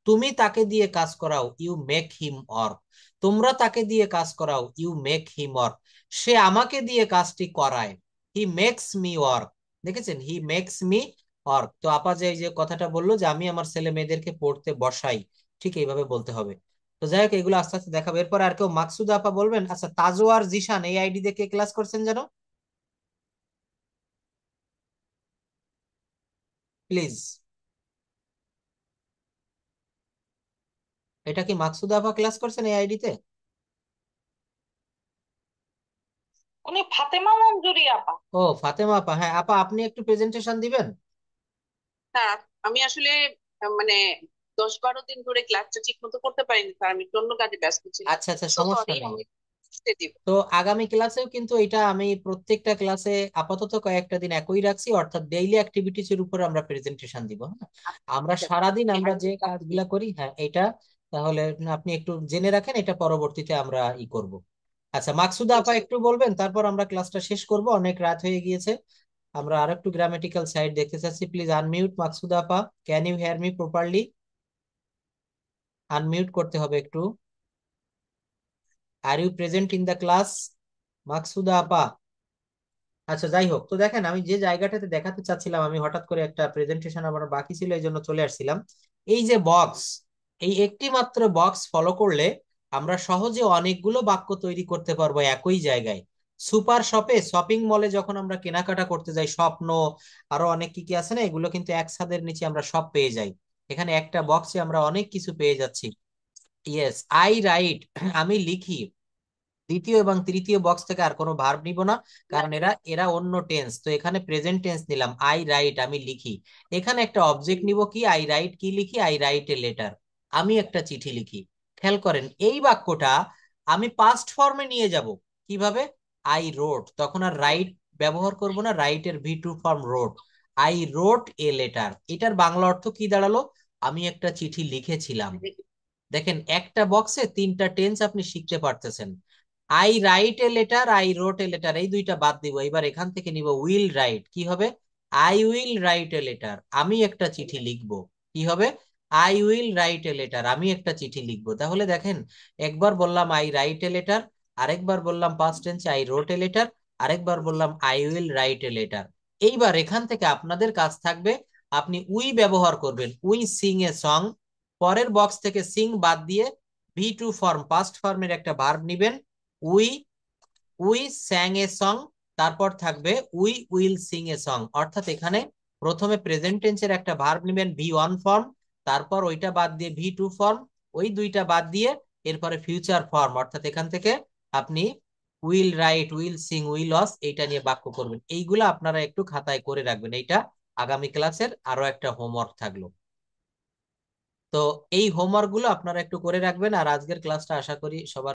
তুমি তাকে দিয়ে কাজ করাও, ইউ মেক হিম ওয়ার্ক। তোমরা তাকে দিয়ে কাজ করাও, ইউ মেক হিম ওয়ার্ক। সে আমাকে দিয়ে কাজটি করায়, হি মেক্স মি ওয়ার্ক। দেখেছেন, হি মেক্স মি ওয়ার্ক। তো আপা যে এই যে কথাটা বললো যে আমি আমার ছেলে মেয়েদেরকে পড়তে বসাই, ঠিক এইভাবে বলতে হবে। তো যাই হোক, এগুলো আস্তে আস্তে দেখাবো। এরপর আর কেউ, মাকসুদা আপা বলবেন। আচ্ছা, তাজওয়ার জিশান এই আইডি দিয়ে কে ক্লাস করছেন যেন, প্লিজ। এটা কি মাকসুদা আপা ক্লাস করছেন এই আইডিতে? উনি ফাতেমা মঞ্জুরি আপা। ও ফাতেমা আপা, হ্যাঁ আপা আপনি একটু প্রেজেন্টেশন দিবেন। হ্যাঁ, আমি আসলে মানে 10-12 দিন ধরে ক্লাসটা ঠিক মতো করতে পারিনি, স্যার আমি একটু অন্য কাজে ব্যস্ত ছিলাম। আচ্ছা আচ্ছা, সো সমস্যা সরি, নেই। আমি দিব। তো আগামী ক্লাসেও কিন্তু এটা আমি প্রত্যেকটা ক্লাসে আপাতত কয়েকটা দিন একই রাখছি, অর্থাৎ ডেইলি অ্যাক্টিভিটিস এর উপর আমরা প্রেজেন্টেশন দিব। হ্যাঁ, আমরা সারাদিন আমরা যে কাজগুলা করি, হ্যাঁ এটা তাহলে আপনি একটু জেনে রাখেন, এটা পরবর্তীতে আমরা ই করব। আচ্ছা, মাকসুদা আপা একটু বলবেন, তারপর আমরা ক্লাসটা শেষ করব, অনেক রাত হয়ে গিয়েছে। আমরা আর একটু গ্রামাটিক্যাল সাইড দেখতে চাচ্ছি। প্লিজ আনমিউট মাকসুদা আপা, can you hear me properly? Unmute করতে হবে একটু। Are you present in the class Maksuda আপা? আচ্ছা, যাই হোক, তো দেখেন আমি যে জায়গাটাতে দেখাতে চাচ্ছিলাম, আমি হঠাৎ করে একটা প্রেজেন্টেশন আমার বাকি ছিল এই জন্য চলে আসছিলাম। এই যে বক্স, এই একটি মাত্র বক্স ফলো করলে আমরা সহজে অনেকগুলো বাক্য তৈরি করতে পারবো একই জায়গায়। সুপার শপে, শপিং মলে যখন আমরা কেনাকাটা করতে যাই, স্বপ্ন আরো অনেক কি কি আছে না, এগুলো কিন্তু এক ছাদের নিচে আমরা সব পেয়ে যাই। এখানে একটা বক্সে আমরা অনেক কিছু পেয়ে যাচ্ছি। ইয়েস, আই রাইট, আমি লিখি। দ্বিতীয় এবং তৃতীয় বক্স থেকে আর কোনো ভার্ব নিব না, কারণ এরা এরা অন্য টেন্স। তো এখানে প্রেজেন্ট টেন্স নিলাম, আই রাইট, আমি লিখি। এখানে একটা অবজেক্ট নিব, কি আই রাইট, কি লিখি, আই রাইট এ লেটার, আমি একটা চিঠি লিখি। খেয়াল করেন এই বাক্যটা আমি পাস্ট ফর্মে নিয়ে যাব। কিভাবে? আই রোট, তখন আর রাইট ব্যবহার করব না, রাইট এর V two form wrote. I wrote a letter, এটার বাংলা অর্থ কি দাঁড়ালো? আমি একটা চিঠি লিখেছিলাম। দেখেন একটা বক্সে তিনটা টেন্স আপনি শিখতে পারতেছেন। I write a letter, I wrote a letter, এই দুইটা বাদ দিব, এবার এখান থেকে নিব উইল রাইট। কি হবে? I will write a letter, আমি একটা চিঠি লিখবো। কি হবে? I will write a letter, আমি একটা চিঠি লিখবো। তাহলে দেখেন, একবার বললাম আই রাইট এ লেটার, আরেকবার বললাম পাস্ট টেন্সে আই রোট এ লেটার, আরেকবার বললাম I will write a letter. এইবার এখান থেকে আপনাদের কাজ থাকবে, আপনি উই ব্যবহার করবেন, উই সিং এ সং। পরের বক্স থেকে সিং বাদ দিয়ে ভি টু ফর্ম, পাস্ট ফর্মের একটা ভার্ব নিবেন, উই উই স্যাং এ সং। তারপর থাকবে we will sing a song. অর্থাৎ এখানে প্রথমে প্রেজেন্ট টেন্সের একটা ভার্ব নেবেন ভি ওয়ান ফর্ম, তারপর ওইটা বাদ দিয়ে ভি টু ফর্ম, ওই দুইটা বাদ দিয়ে এরপরে ফিউচার ফর্ম। অর্থাৎ এখান থেকে আপনি will write, will sing, will was, এইটা নিয়ে বাক্য করবেন। এইগুলো আপনারা একটু খাতায় করে রাখবেন, এইটা আগামী ক্লাসের আরো একটা হোমওয়ার্ক থাকলো। তো এই হোমওয়ার্ক গুলো আপনারা একটু করে রাখবেন। আর আজকের ক্লাসটা আশা করি সবার